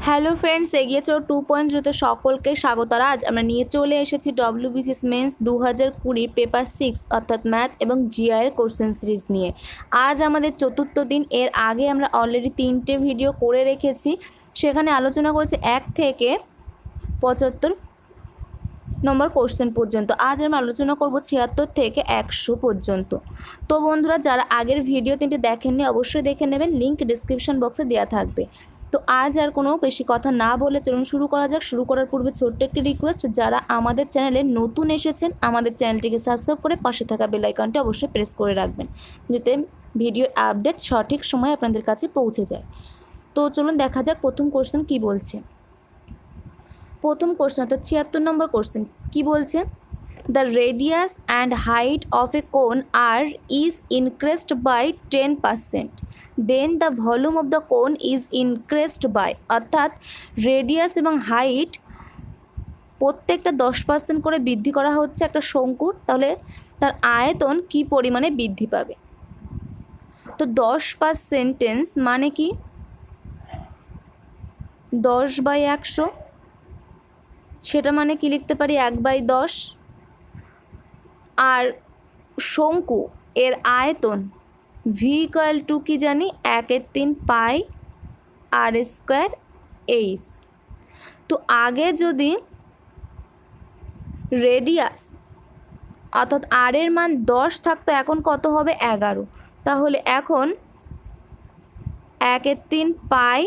Hello friends, এগিয়ে চলো 2.0-তে সকলকে স্বাগত। আজ আমরা নিয়ে চলে এসেছি ডব্লিউবিসিএস মেন্স 2020 পেপার 6 অর্থাৎ ম্যাথ এবং জিআইয়ের কোশ্চেন সিরিজ নিয়ে। আজ আমাদের চতুর্থ দিন। এর আগে আমরা অলরেডি 3টে ভিডিও করে রেখেছি, সেখানে আলোচনা করেছি 1 থেকে 75 নম্বর কোশ্চেন পর্যন্ত। আজ আমরা আলোচনা করব 76 থেকে 100 পর্যন্ত। তো বন্ধুরা, যারা আগের ভিডিও 3টে দেখেননি অবশ্যই দেখে নেবেন, লিঙ্ক ডিসক্রিপশন বক্সে দেওয়া থাকবে। তো আজ আর কোনো বেশি কথা না বলে চলুন শুরু করা যাক। শুরু করার পূর্বে ছোট্ট একটি রিকোয়েস্ট, যারা আমাদের চ্যানেলে নতুন এসেছেন আমাদের চ্যানেলটিকে সাবস্ক্রাইব করে পাশে থাকা বেল আইকনটি অবশ্যই প্রেস করে রাখবেন, যাতে ভিডিওর আপডেট সঠিক সময়ে আপনাদের কাছে পৌঁছে যায়। তো চলুন দেখা যাক প্রথম কোশ্চেন কী বলছে। প্রথম কোশ্চেন অর্থাৎ 76 নম্বর কোশ্চেন কী বলছে? The radius and height of a cone are is increased by 10%, then the volume of the cone is increased by. অর্থাৎ রেডিয়াস এবং হাইট প্রত্যেকটা 10% করে বৃদ্ধি করা হচ্ছে একটা শঙ্কুর, তাহলে তার আয়তন কী পরিমাণে বৃদ্ধি পাবে। তো 10% মানে কি 10/100, সেটা মানে কি লিখতে পারি 1/10। আর শঙ্কু এর আয়তন ভি ইকুয়াল টু কি জানি 1/3 পাই আর স্কোয়ার এইচ। তো আগে যদি রেডিয়াস অর্থাৎ আর এর মান 10 থাকতো, এখন কত হবে 11। তাহলে এখন 1/3 পাই,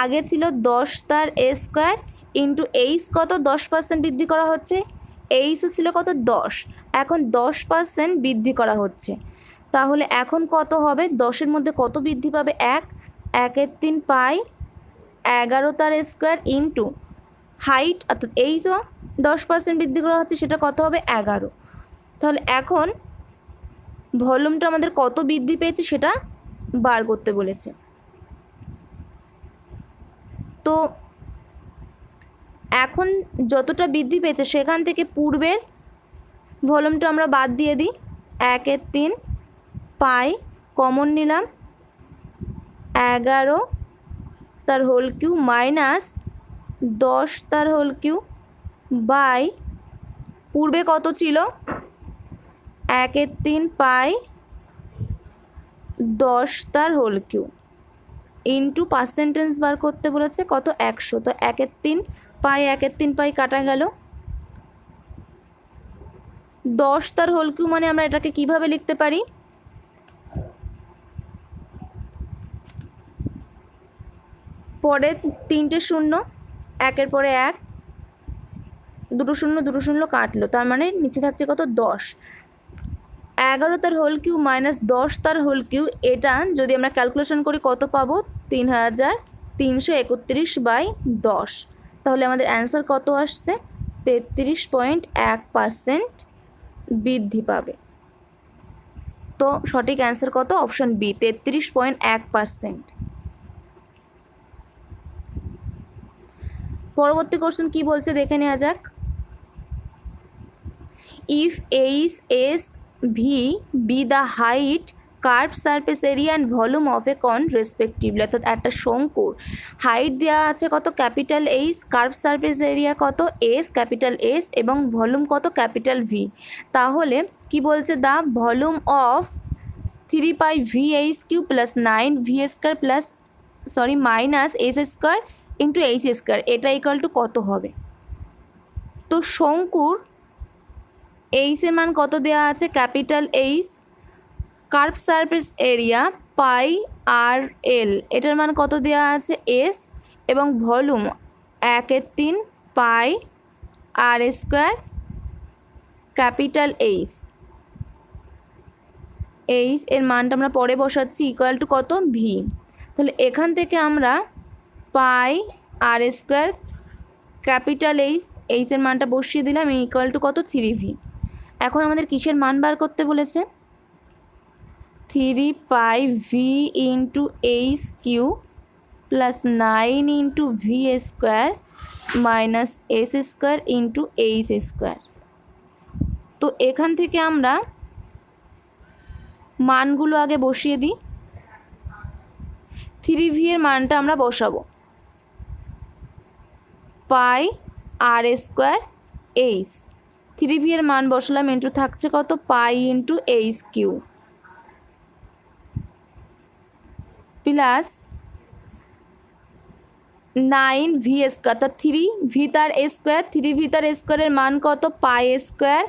আগে ছিল 10 তার স্কোয়ার ইন্টু এইচ কত 10% বৃদ্ধি করা হচ্ছে, এইচও ছিল কত 10, এখন 10% বৃদ্ধি করা হচ্ছে। তাহলে এখন কত হবে, 10-এর মধ্যে কত বৃদ্ধি পাবে 1/3 পাই 11 তার স্কোয়ার ইন্টু হাইট অর্থাৎ এইচও 10% বৃদ্ধি করা হচ্ছে, সেটা কত হবে 11। তাহলে এখন ভলিউমটা আমাদের কত বৃদ্ধি পেয়েছে সেটা বার করতে বলেছে। তো এখন যতটা বৃদ্ধি পেয়েছে সেখান থেকে পূর্বের ভলিউমটা আমরা বাদ দিয়ে দিই। 1/3 পাই কমন নিলাম 11 তার হোল কিউ মাইনাস 10 তার হোল কিউ বাই পূর্বে কত ছিল 1/3 পাই 10 তার হোল কিউ ইন্টু পার্সেন্টেজ বার করতে বলেছে কত 100। তো 1/3 পাই কাটা গেল, 10 তার হোল কিউ মানে আমরা এটাকে কিভাবে লিখতে পারি, পরে 3টে শূন্য, 1-এর পরে 1, 2 শূন্য 2 শূন্য কাটলো, তার মানে নিচে থাকছে কত 10। 11 তার হোল কিউ মাইনাস 10 তার হোল কিউ, এটা যদি আমরা ক্যালকুলেশন করি কত পাবো 3331/10। তাহলে আমাদের অ্যান্সার কত আসছে 33.1% বৃদ্ধি পাবে। তো সঠিক অ্যান্সার কত, অপশন বি 33.1%। পরবর্তী কোশ্চেন কি বলছে দেখে নেওয়া যাক। If H S V be the height, curve surface area and volume of a cone respectively. অর্থাৎ একটা শঙ্কুর হাইট দেওয়া আছে কত capital H, curve surface area কত এস ক্যাপিটাল এস এবং ভলিউম কত ক্যাপিটাল ভি। তাহলে কি বলছে, the volume of 3 pi V H cube plus 9 V square plus minus S square into H square, এটা ইকুয়াল টু কত হবে। তো শঙ্কুর এইচের মান কত দেওয়া আছে capital H, curve surface area pi R L, এটার মান কত দেওয়া আছে এস, এবং volume 1/3 pi R square capital H. H এর মানটা আমরা পরে বসাচ্ছি ইকুয়াল টু কত ভি। তাহলে এখান থেকে আমরা পাই আর স্কোয়ার ক্যাপিটাল এইচের মানটা বসিয়ে দিলাম ইকুয়াল টু কত 3v। এখন আমাদের কিসের মান বার করতে বলেছে 3 pi V into H cube plus 9 into V square minus S square into H square. তো এখান থেকে আমরা মানগুলো আগে বসিয়ে দিই। 3v এর মানটা আমরা বসাবো, পাই আর স্কোয়ার এইচ, 3v এর মান বসালাম, ইন্টু থাকছে কত pi into H cube, plus 9v square, অর্থাৎ 3v তার স্কোয়ার, 3v তার স্কোয়ারের মান কত pi square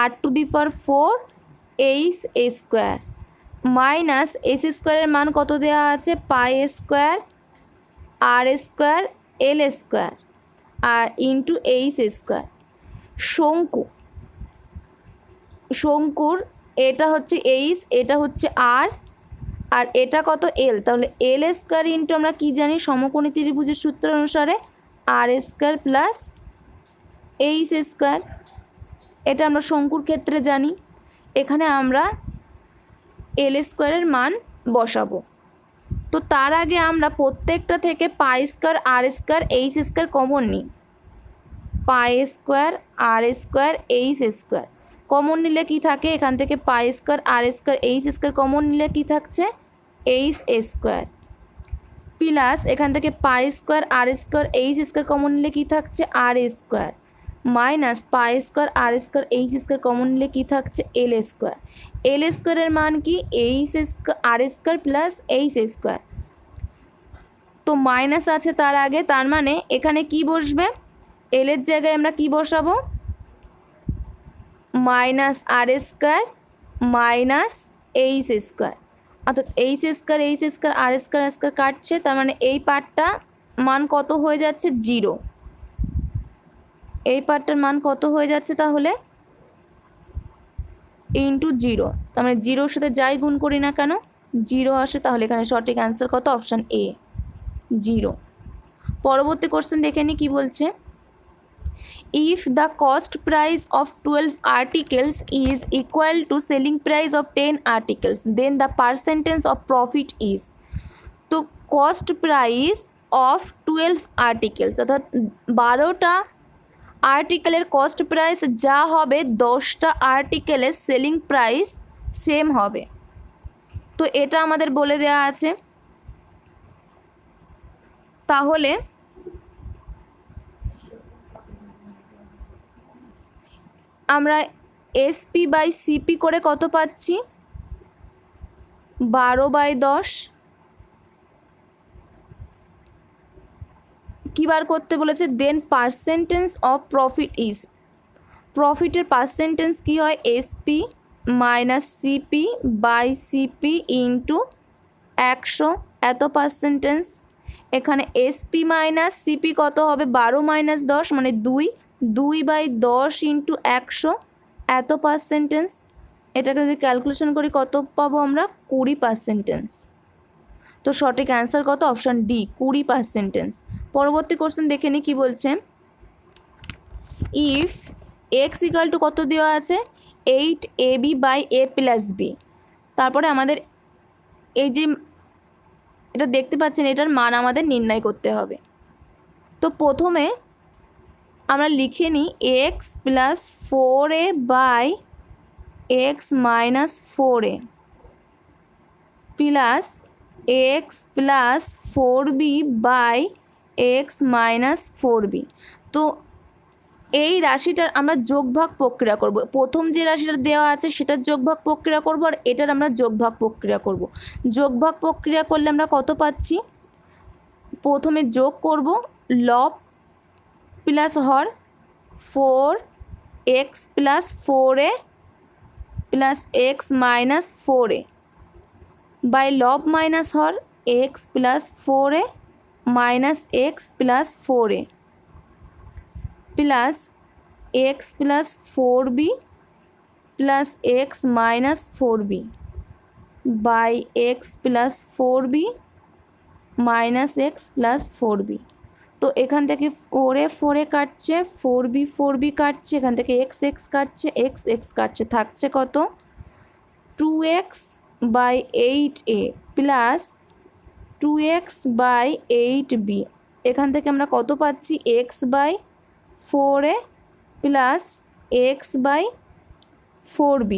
R to the power 4 H square, minus S স্কোয়ারের মান কত দেওয়া আছে pi square R square L square R into H square. শঙ্কুর এটা হচ্ছে এইচ, এটা হচ্ছে আর, আর এটা কত এল, তাহলে এল স্কোয়ার ইন্টু আমরা কী জানি সমকোণী ত্রিভুজের সূত্র অনুসারে আর স্কোয়ার প্লাস এইচ স্কোয়ার, এটা আমরা শঙ্কুর ক্ষেত্রে জানি। এখানে আমরা এল স্কোয়ারের মান বসাবো। তো তার আগে আমরা প্রত্যেকটা থেকে পাই square R square H square common নিই, পাই square R square H square common নিলে কি থাকে, এখান থেকে পাই square R square H square common নিলে কি থাকছে এইচ স্কোয়ার, প্লাস এখান থেকে পাই square R square H square common নিলে কি থাকছে আর স্কোয়ার, মাইনাস পাই square R square H square common নিলে কি থাকছে এল স্কোয়ার। এল স্কোয়ারের মান কি H R square plus H square, তো মাইনাস আছে তার আগে, তার মানে এখানে কি বসবে, এলের জায়গায় আমরা কি বসাবো মাইনাস আর স্কোয়ার মাইনাস এইচ স্কোয়ার, অর্থাৎ এইচ স্কোয়ার আর স্কোয়ার কাটছে, তার মানে এই পার্টটা মান কত হয়ে যাচ্ছে জিরো, এই পার্টটার মান কত হয়ে যাচ্ছে তাহলে ইন্টু জিরো, তার মানে জিরোর সাথে যাই গুণ করি না কেন জিরো আসে, তাহলে এখানে সঠিক অ্যান্সার কত অপশান এ জিরো। পরবর্তী কোশ্চেন দেখে নি কি বলছে, if the cost price of 12 articles is equal to selling price of 10 articles then the percentage of profit is, তো cost price of 12 articles অর্থাৎ 12টা আর্টিকেলের কস্ট প্রাইস যা হবে 10টা আর্টিকেলের সেলিং প্রাইস সেম হবে, তো এটা আমাদের বলে দেওয়া আছে। তাহলে আমরা এসপি বাই সিপি করে কত পাচ্ছি 12/10, কী বার করতে বলেছে then percentage of profit is, প্রফিটের পার্সেন্টেজ কী হয় SP minus CP by CP into 100 এত পার্সেন্টেজ, এখানে এসপি মাইনাস সিপি কত হবে 12 মাইনাস 10 মানে 2/10 ইন্টু 100 এত পার্সেন্টেজ, এটাকে যদি ক্যালকুলেশন করি কত পাবো আমরা 20%, তো সঠিক অ্যান্সার কত অপশান ডি 20%। পরবর্তী কোশ্চেন দেখে নিই কী বলছে, ইফ এক্স ইকাল টু কত দেওয়া আছে 8ab by a plus B, তারপরে আমাদের এই যে এটা দেখতে পাচ্ছেন এটার মান আমাদের নির্ণয় করতে হবে। তো প্রথমে আমরা লিখে নিই X plus 4a by X minus 4a plus x plus 4b by X minus 4b। তো এই রাশিটার আমরা যোগভাগ প্রক্রিয়া করব, প্রথম যে রাশিটা দেওয়া আছে সেটার যোগভাগ প্রক্রিয়া করব আর এটার আমরা যোগভাগ প্রক্রিয়া করব। যোগভাগ প্রক্রিয়া করলে আমরা কত পাচ্ছি, প্রথমে যোগ করব লব প্লাস হর 4x plus 4a plus x minus 4a by লব মাইনাস হর x plus 4a minus x plus 4a plus x plus 4b plus x minus 4b by x plus 4b minus x plus 4b। তো এখান থেকে 4a কাটছে 4b কাটছে, এখান থেকে x কাটছে x কাটছে, থাকছে কত 2x by 8a plus 2x by 8b, এখান থেকে আমরা কত পাচ্ছি x by 4a plus x by 4b।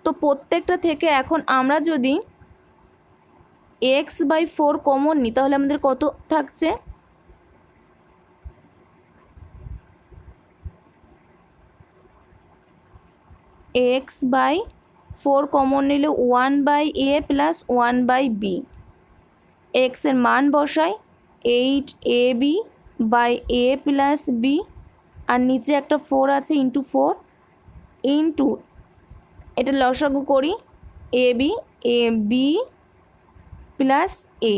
তো প্রত্যেকটা থেকে এখন আমরা যদি x/4 কমন নিই তাহলে আমাদের কত থাকছে, x/4 কমন নিলে 1/a প্লাস 1/b, এক্স এর মান বসাই 8ab/a প্লাস b, আর নিচে একটা 4 আছে ইন্টু 4 ইন্টু এটা লসাগু করি ab প্লাস a,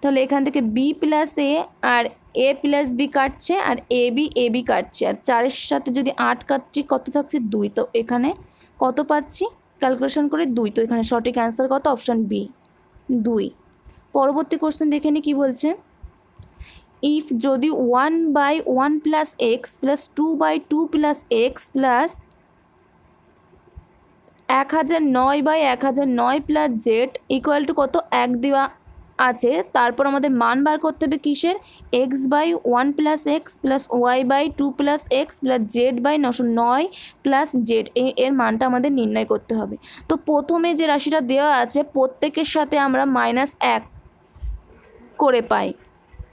তাহলে এখান থেকে b প্লাস a আর a প্লাস b কাটছে আর ab কাটছে, আর 4-এর সাথে যদি 8 কাটছি কত থাকছে 2, তো এখানে কত পাচ্ছি ক্যালকুলেশন করে 2, তো এখানে সঠিক অ্যান্সার কত, অপশান বি 2। পরবর্তী কোশ্চেন দেখে নিই কী বলছে। ইফ যদি 1/1 plus x plus 2/2 plus x plus 1009/1009 plus Z equal to কত 1 দেওয়া আছে, তারপর আমাদের মান বার করতে হবে কিসের, x/1 plus x plus y/2 plus x plus z/909 plus Z, এর মানটা আমাদের নির্ণয় করতে হবে। তো প্রথমে যে রাশিটা দেওয়া আছে প্রত্যেকের সাথে আমরা -1 করে পাই,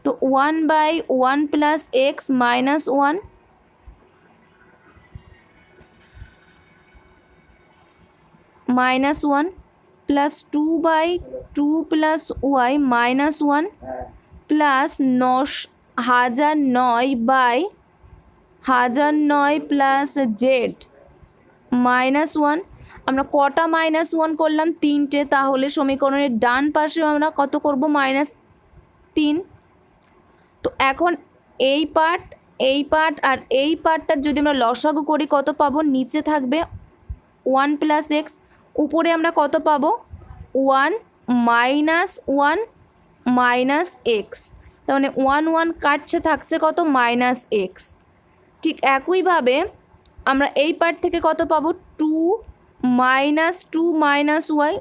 তো 1/1 plus X -1 -1 plus 2/2 plus Y -1 plus 1009/1009 plus Z -1। আমরা কটা -1 করলাম, 3টে, তাহলে সমীকরণের ডান পাশেও আমরা কত করব, -3। তো এখন এই পার্ট আর এই পার্টটার যদি আমরা লসাগু করি কত পাবো, নিচে থাকবে 1 প্লাস এক্স, উপরে আমরা কত পাবো 1 -1 মাইনাস এক্স, তার মানে 1 কাটছে থাকছে কত -x। ঠিক একইভাবে আমরা এই পার্ট থেকে কত পাবো 2 -2 মাইনাস ওয়াই,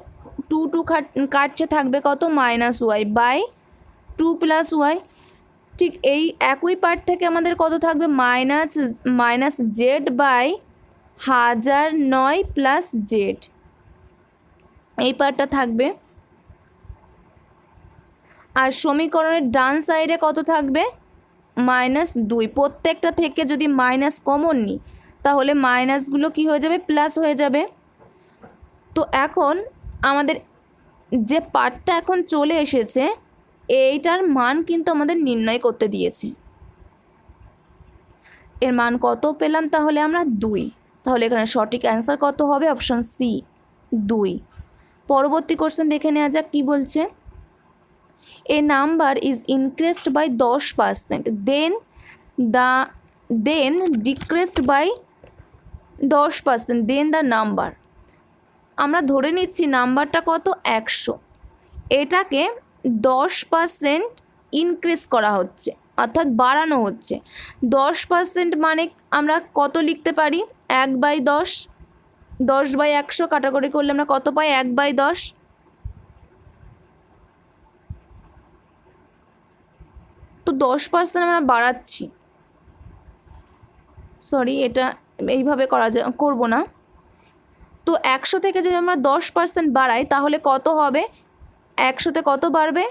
2 কাটছে থাকবে কত -y/2 প্লাস ওয়াই। ঠিক এই একই পার্ট থেকে আমাদের কত থাকবে -z/1009 প্লাস জেড, এই পার্টটা থাকবে। আর সমীকরণের ডান সাইডে কত থাকবে -2, প্রত্যেকটা থেকে যদি মাইনাস কমন নিই তাহলে মাইনাসগুলো কি হয়ে যাবে, প্লাস হয়ে যাবে। তো এখন আমাদের যে পার্টটা এখন চলে এসেছে এইটার মান কিন্তু আমাদের নির্ণয় করতে দিয়েছে, এর মান কত পেলাম তাহলে আমরা 2, তাহলে এখানে সঠিক অ্যান্সার কত হবে, অপশান সি 2। পরবর্তী কোশ্চেন দেখে নেওয়া যাক কী বলছে। A number is increased by 10%, then decreased by 10%, then the number. আমরা ধরে নিচ্ছি নাম্বারটা কত 100, এটাকে 10% ইনক্রিজ করা হচ্ছে অর্থাৎ বাড়ানো হচ্ছে। 10% মানে আমরা কত লিখতে পারি 1/10, 10/100 কাটাকুটি করলে আমরা কত পাই 1/10, তো 10% আমরা বাড়াচ্ছি, সরি এটা এইভাবে করব না। তো 100 থেকে যদি আমরা 10% বাড়াই তাহলে কত হবে, 100তে কত বাড়বে,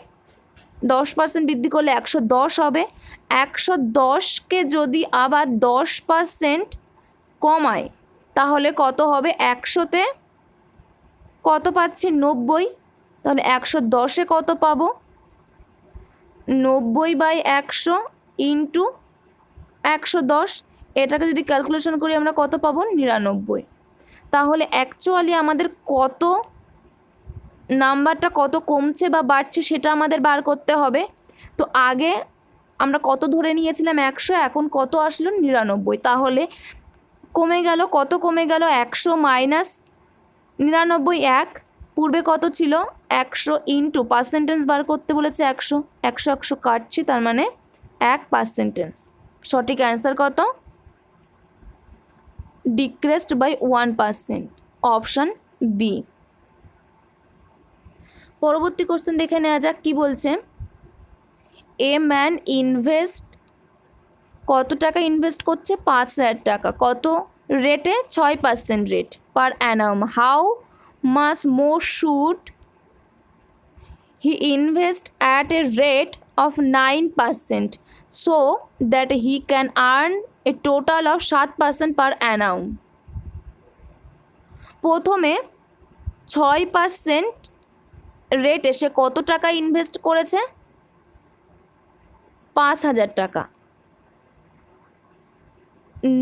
10% বৃদ্ধি করলে 110 হবে। 110কে যদি আবার 10% কমায় তাহলে কত হবে, 100তে কত পাচ্ছি 90, তাহলে 110-এ কত পাবো 90/100 ইন্টু 110, এটাকে যদি ক্যালকুলেশন করি আমরা কত পাবো 99। তাহলে অ্যাকচুয়ালি আমাদের কত নাম্বারটা কত কমছে বা বাড়ছে সেটা আমাদের বার করতে হবে। তো আগে আমরা কত ধরে নিয়েছিলাম 100, এখন কত আসলো 99, তাহলে কমে গেল, কত কমে গেল 100 মাইনাস 99 1, পূর্বে কত ছিল 100 ইন্টু পার্সেন্টেজ বার করতে বলেছে 100 কাটছি, তার মানে 1%। সঠিক অ্যান্সার কত, ডিক্রিজড বাই 1%, অপশান বি। পরবর্তী কোশ্চেন দেখে নেওয়া যাক কী বলছে। এ ম্যান ইনভেস্ট, কত টাকা ইনভেস্ট করছে 5,000 টাকা, কত রেটে 6% rate per Anam, how much more should he invests at a rate of 9% so that he can earn a total of 7% per annum. প্রথমে 6% রেটে সে কত টাকা ইনভেস্ট করেছে? 5,000 টাকা।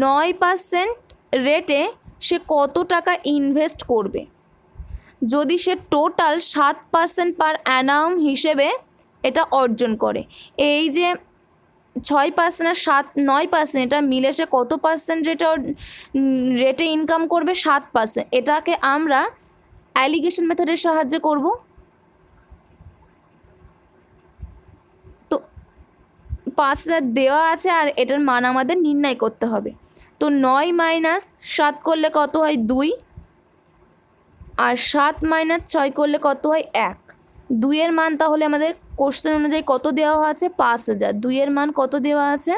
9% রেটে সে কত টাকা ইনভেস্ট করবে? যদি সে টোটাল 7% পার অ্যানাম হিসেবে এটা অর্জন করে, এই যে 6% আর 9% এটা মিলে সে কত পার্সেন্ট রেটে ইনকাম করবে? 7%। এটাকে আমরা অ্যালিগেশন মেথডের সাহায্যে করব। তো 5,000 দেওয়া আছে আর এটার মান আমাদের নির্ণয় করতে হবে। তো 9 মাইনাস 7 করলে কত হয়? 2। আর 7 মাইনাস 6 করলে কত হয়? 1। 2 এর মান তাহলে আমাদের কোশ্চেন অনুযায়ী কত দেওয়া আছে? 5,000। 2 এর মান কত দেওয়া আছে?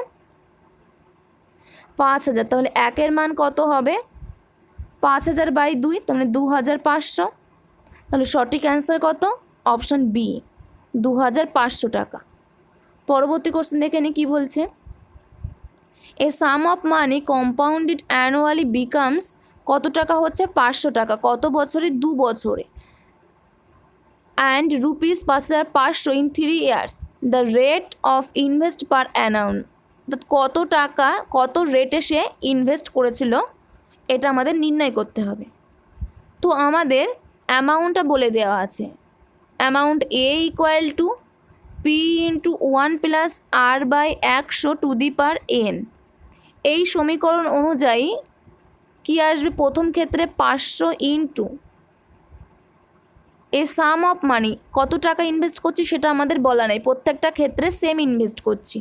5,000। তাহলে 1 এর মান কত হবে? 5,000 বাই 2, তাহলে 2,500। তাহলে সঠিক অ্যান্সার কত? অপশান বি, 2,500 টাকা। পরবর্তী কোশ্চেন দেখে নিই কী বলছে। A sum of money compounded annually becomes, কত টাকা হচ্ছে? 500 টাকা। কত বছরে? 2 বছরে। And rupees 5,500 in 3 years. The rate of invest per annum, কত টাকা কত রেটে সে ইনভেস্ট করেছিল এটা আমাদের নির্ণয় করতে হবে। তো আমাদের অ্যামাউন্টটা বলে দেওয়া আছে। Amount A equal to P into 1 plus R by 100 to the power N. এই সমীকরণ অনুযায়ী কি আসবে? প্রথম ক্ষেত্রে 500 ইন্টু এ সাম অফ মানি, কত টাকা ইনভেস্ট করছি সেটা আমাদের বলা নেই, প্রত্যেকটা ক্ষেত্রে সেম ইনভেস্ট করছি।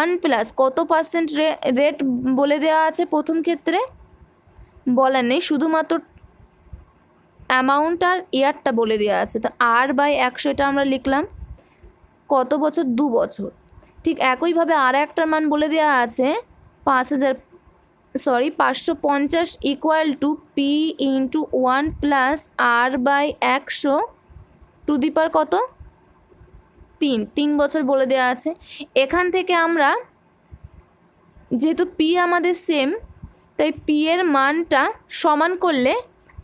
1 প্লাস কত পার্সেন্ট রেট বলে দেওয়া আছে প্রথম ক্ষেত্রে? বলা নেই, শুধুমাত্র অ্যামাউন্ট আর ইয়ারটা বলে দেওয়া আছে। তো আর বাই 100 এটা আমরা লিখলাম। কত বছর? 2 বছর। ঠিক একইভাবে আর একটার মান বলে দেওয়া আছে 550 equal to P into 1 plus R by 100 to the power কত? 3 বছর বলে দেওয়া আছে। এখান থেকে আমরা যেহেতু পি আমাদের সেম, তাই পি এর মানটা সমান করলে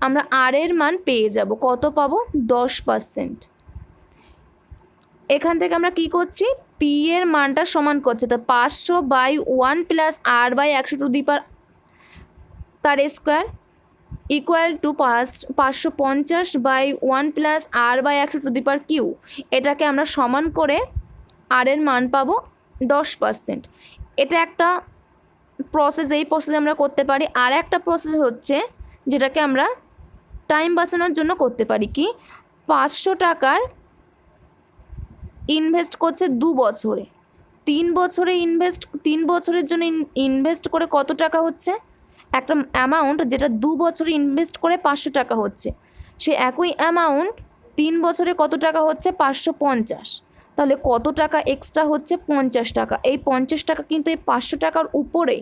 আমরা আর এর মান পেয়ে যাব। কত পাবো? 10%। এখান থেকে আমরা কি করছি? পি এর মানটা সমান করছে, তো 500 বাই 1 plus R by 100 to the power তার square equal to 550 by 1 plus R by 100 to the power cube. এটাকে আমরা সমান করে আর এর মান পাবো 10%। এটা একটা প্রসেস, এই প্রসেস আমরা করতে পারি। আর একটা প্রসেস হচ্ছে যেটাকে আমরা টাইম বাঁচানোর জন্য করতে পারি। কি? 500 টাকার ইনভেস্ট করছে 2 বছরে, 3 বছরের জন্য ইনভেস্ট করে কত টাকা হচ্ছে? একটা অ্যামাউন্ট যেটা 2 বছরে ইনভেস্ট করে 500 টাকা হচ্ছে, সে একই অ্যামাউন্ট 3 বছরে কত টাকা হচ্ছে? 550। তাহলে কত টাকা এক্সট্রা হচ্ছে? 50 টাকা। এই 50 টাকা কিন্তু এই 500 টাকার উপরে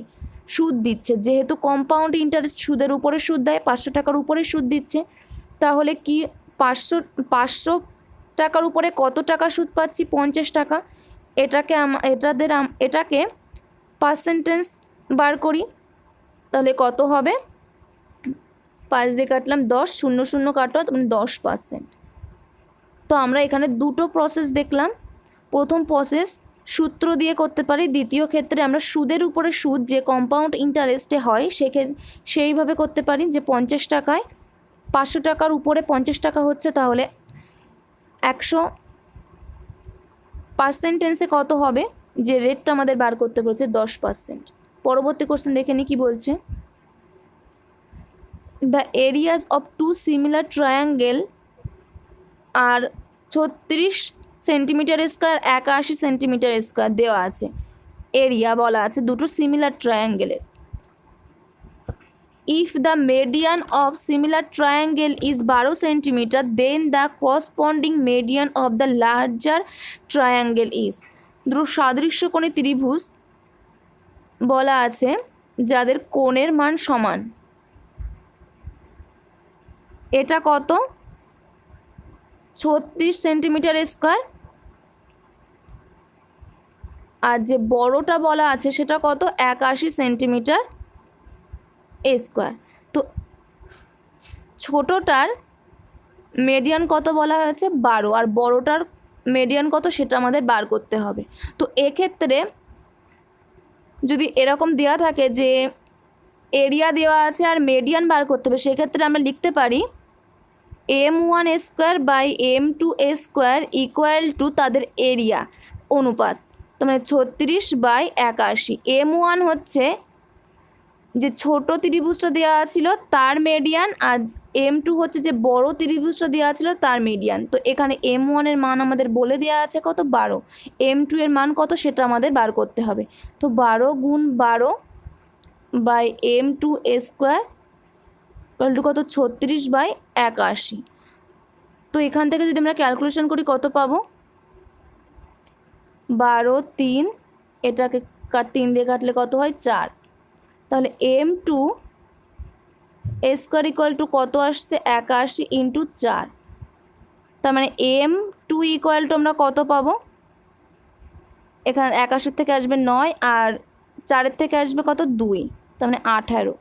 সুদ দিচ্ছে, যেহেতু কম্পাউন্ড ইন্টারেস্ট সুদের উপরে সুদ দেয়, 500 টাকার উপরে সুদ দিচ্ছে। তাহলে কি 500 টাকার উপরে কত টাকা সুদ পাচ্ছি? 50 টাকা। এটাকে পার্সেন্টেজ বার করি, তাহলে কত হবে? 5 দিয়ে কাটলাম 10, 0 কাটো, মানে 10%। তো আমরা এখানে দুটো প্রসেস দেখলাম। প্রথম প্রসেস সূত্র দিয়ে করতে পারি, দ্বিতীয় ক্ষেত্রে আমরা সুদের উপরে সুদ যে কম্পাউন্ড ইন্টারেস্টে হয় সেইভাবে করতে পারি, যে 50 টাকায় 500 টাকার উপরে 50 টাকা হচ্ছে, তাহলে 100 পার্সেন্টেন্সে কত হবে? যে রেটটা আমাদের বার করতে বলছে 10%। পরবর্তী কোশ্চেন দেখে নিই কী বলছে। The areas of 2 similar triangle আর 36 সেন্টিমিটার স্কোয়ার 81 সেন্টিমিটার স্কোয়ার দেওয়া আছে। এরিয়া বলা আছে দুটো সিমিলার ট্রায়াঙ্গেলের। If the median of similar triangle is 12 centimetre, then the corresponding median of the larger triangle is. দুটো সাদৃশ্যকোণী ত্রিভুজ বলা আছে যাদের কোণের মান সমান। এটা কত? 36 সেন্টিমিটার স্কোয়ার, আর যে বড়টা বলা আছে সেটা কত 81 সেন্টিমিটার স্কোয়ার। তো ছোটোটার মিডিয়ান কত বলা হয়েছে 12, আর বড়টার মিডিয়ান কত সেটা আমাদের বার করতে হবে। তো এক্ষেত্রে যদি এরকম দেওয়া থাকে যে এরিয়া দেওয়া আছে আর মিডিয়ান বার করতে হবে, সেক্ষেত্রে আমরা লিখতে পারি m1 square by m2 square equal to তাদের এরিয়া অনুপাত, তার মানে 36/81। m1 হচ্ছে যে ছোট ত্রিভুজটা দেওয়া ছিল তার মিডিয়ান, আর m2 হচ্ছে যে বড় ত্রিভুজটা দেওয়া ছিল তার মিডিয়ান। তো এখানে m1 এর মান আমাদের বলে দেওয়া আছে কত 12, m2 এর মান কত সেটা আমাদের বার করতে হবে। তো 12 গুণ 12 বাই m2 স্কোয়ার কত 36/81। তো এখান থেকে যদি আমরা ক্যালকুলেশন করি কত পাবো 12 3, এটাকে 3 দিয়ে কাটলে কত হয় 4, তাহলে m2 স্কোয়ার ইকুয়াল টু কত আসছে 81 ইন্টু 4, তার মানে m2 ইকুয়াল টু আমরা কত পাবো, এখানে 81 থেকে আসবে 9 আর 4 থেকে আসবে কত 2, তার মানে 18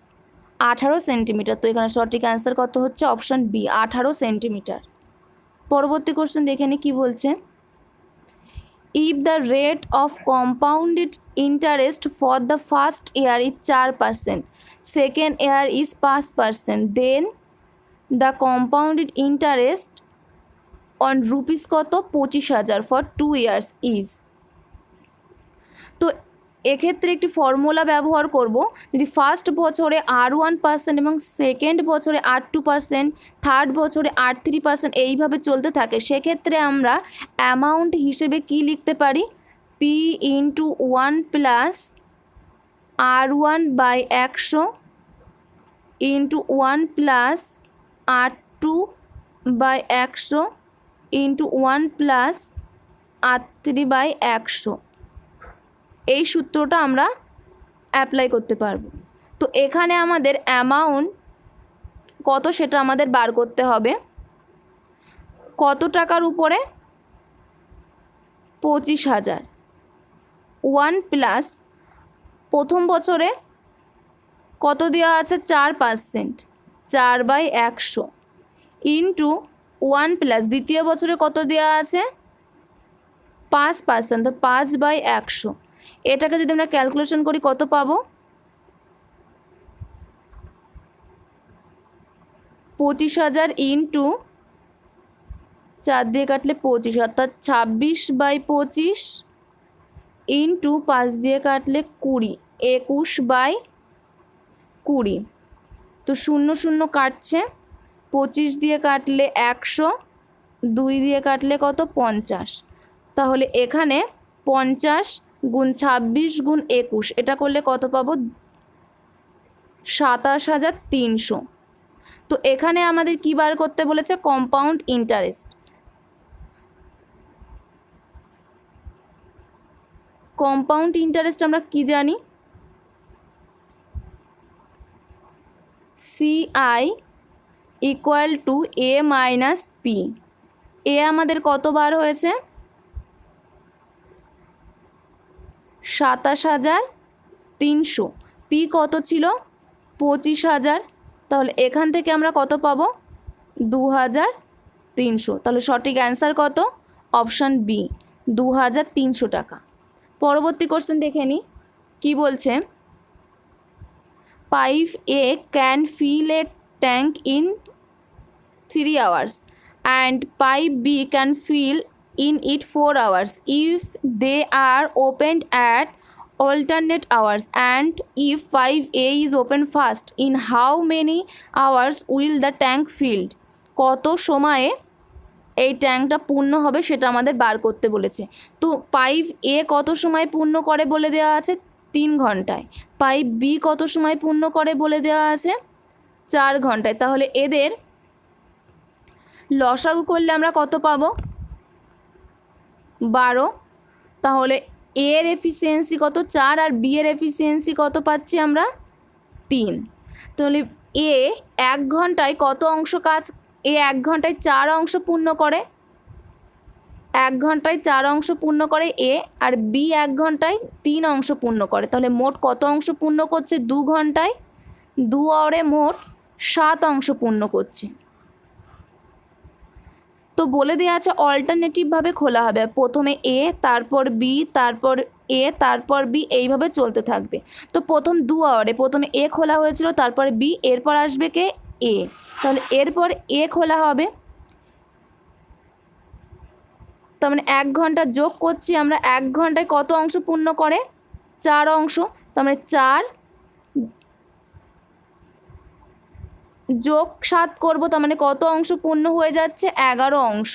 সেন্টিমিটার। তো এখানে সঠিক অ্যান্সার কত হচ্ছে অপশান বি 18 সেন্টিমিটার। পরবর্তী কোশ্চেন দেখে নি কি বলছে। If the rate of compounded interest for the first year is 4%, second year is 5%, then the compounded interest on rupees কত 25,000 for 2 years is। তো এক্ষেত্রে একটি ফর্মুলা ব্যবহার করব, যদি ফার্স্ট বছরে R1% এবং সেকেন্ড বছরে R2%, থার্ড বছরে R3% এইভাবে চলতে থাকে, সেক্ষেত্রে আমরা অ্যামাউন্ট হিসেবে কি লিখতে পারি P into 1 plus R1/100 into 1 plus R2/100 into 1 plus R3/100। এই সূত্রটা আমরা অ্যাপ্লাই করতে পারবো। তো এখানে আমাদের অ্যামাউন্ট কত সেটা আমাদের বার করতে হবে, কত টাকার উপরে 25,000, 1 প্লাস প্রথম বছরে কত দেওয়া আছে 4%, 4/100 ইন্টু 1 প্লাস দ্বিতীয় বছরে কত দেওয়া আছে 5%, তো 5/100। এটাকে যদি আমরা ক্যালকুলেশন করি কত পাবো 25,000 ইন্টু 4 দিয়ে কাটলে 25, অর্থাৎ 26/25 ইন্টু 5 দিয়ে কাটলে 20, 21/20। তো 0 0 কাটছে, 25 দিয়ে কাটলে 100, 2 দিয়ে কাটলে কত 50, তাহলে এখানে 50 গুণ 26 গুণ 21 এটা করলে কত পাবো 27,300। তো এখানে আমাদের কি বার করতে বলেছে কম্পাউন্ড ইন্টারেস্ট। কম্পাউন্ড ইন্টারেস্ট আমরা কি জানি CI equal to A minus P। এ আমাদের কত বার হয়েছে 27,300, পি কত ছিল 25,000, তাহলে এখান থেকে আমরা কত পাবো 2,300। তাহলে সঠিক অ্যান্সার কত অপশান বি 2,300 টাকা। পরবর্তী কোশ্চেন দেখে নিই কি বলছে। Pipe A can fill a tank in 3 hours and pipe B can fill in it 4 hours if they are opened at alternate hours, and if pipe A is opened first, in how many hours will the tank filled? কত সময়ে এই ট্যাঙ্কটা পূর্ণ হবে সেটা আমাদের বার করতে বলেছে। তো পাইপ এ কত সময় পূর্ণ করে বলে দেওয়া আছে 3 ঘন্টায়, পাইপ বি কত সময় পূর্ণ করে বলে দেওয়া আছে 4 ঘন্টায়। তাহলে এদের লসাগু করলে আমরা কত পাবো 12, তাহলে এর এফিসিয়েন্সি কত 4 আর বি এর এফিসিয়েন্সি কত পাচ্ছি আমরা 3। তাহলে এ 1 ঘন্টায় কত অংশ কাজ, এ 1 ঘন্টায় 4 অংশ পূর্ণ করে, 1 ঘন্টায় 4 অংশ পূর্ণ করে এ, আর বি 1 ঘন্টায় 3 অংশ পূর্ণ করে। তাহলে মোট কত অংশ পূর্ণ করছে? 2 ঘন্টায় 2 আওয়ারে মোট 7 অংশ পূর্ণ করছে। তো বলে দেওয়া আছে অল্টারনেটিভভাবে খোলা হবে, প্রথমে এ, তারপর বি, তারপর এ, তারপর বি, এইভাবে চলতে থাকবে। তো প্রথম 2 আওয়ারে প্রথমে এ খোলা হয়েছিল, তারপরে বি, এরপর আসবে কে? এ। তাহলে এরপর এ খোলা হবে, তার মানে 1 ঘন্টা যোগ করছি আমরা। 1 ঘন্টায় কত অংশ পূর্ণ করে? 4 অংশ। তার মানে 4 যোগ 7 করবো, তার মানে কত অংশ পূর্ণ হয়ে যাচ্ছে? 11 অংশ।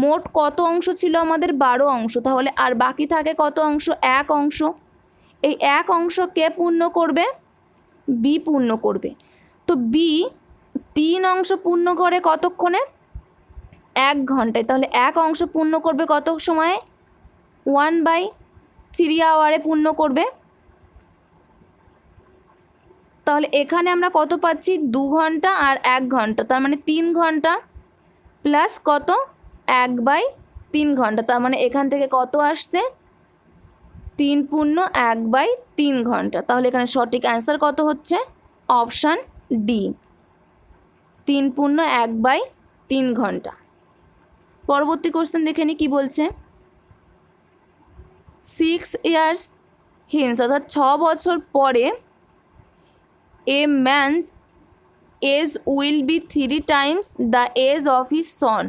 মোট কত অংশ ছিল আমাদের? 12 অংশ। তাহলে আর বাকি থাকে কত অংশ? 1 অংশ। এই 1 অংশ কে পূর্ণ করবে? বি পূর্ণ করবে। তো বি 3 অংশ পূর্ণ করে কতক্ষণে? 1 ঘন্টায়। তাহলে 1 অংশ পূর্ণ করবে কত সময়ে? 1/3 আওয়ারে পূর্ণ করবে। তাহলে এখানে আমরা কত পাচ্ছি? 2 ঘন্টা আর 1 ঘন্টা, তার মানে 3 ঘন্টা প্লাস কত? 1/3 ঘন্টা। তার মানে এখান থেকে কত আসছে? 3 পূর্ণ 1/3 ঘন্টা। তাহলে এখানে সঠিক অ্যান্সার কত হচ্ছে? অপশান ডি, 3 পূর্ণ 1/3 ঘন্টা। পরবর্তী কোশ্চেন দেখে নি কী বলছে। 6 years hence, অর্থাৎ 6 বছর পরে a man's age will be 3 times the age of his son.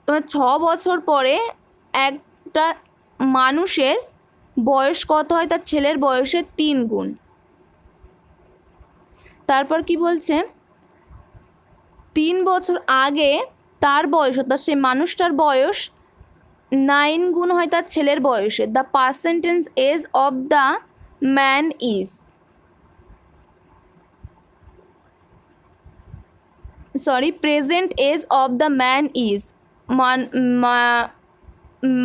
তোমার 6 বছর পরে একটা মানুষের বয়স কত হয়? তার ছেলের বয়সের 3 গুণ। তারপর কি বলছে? 3 বছর আগে তার বয়স, অর্থাৎ সেই মানুষটার বয়স 9 গুণ হয় তার ছেলের বয়সের। The percentage age of the man is, present age of the man is,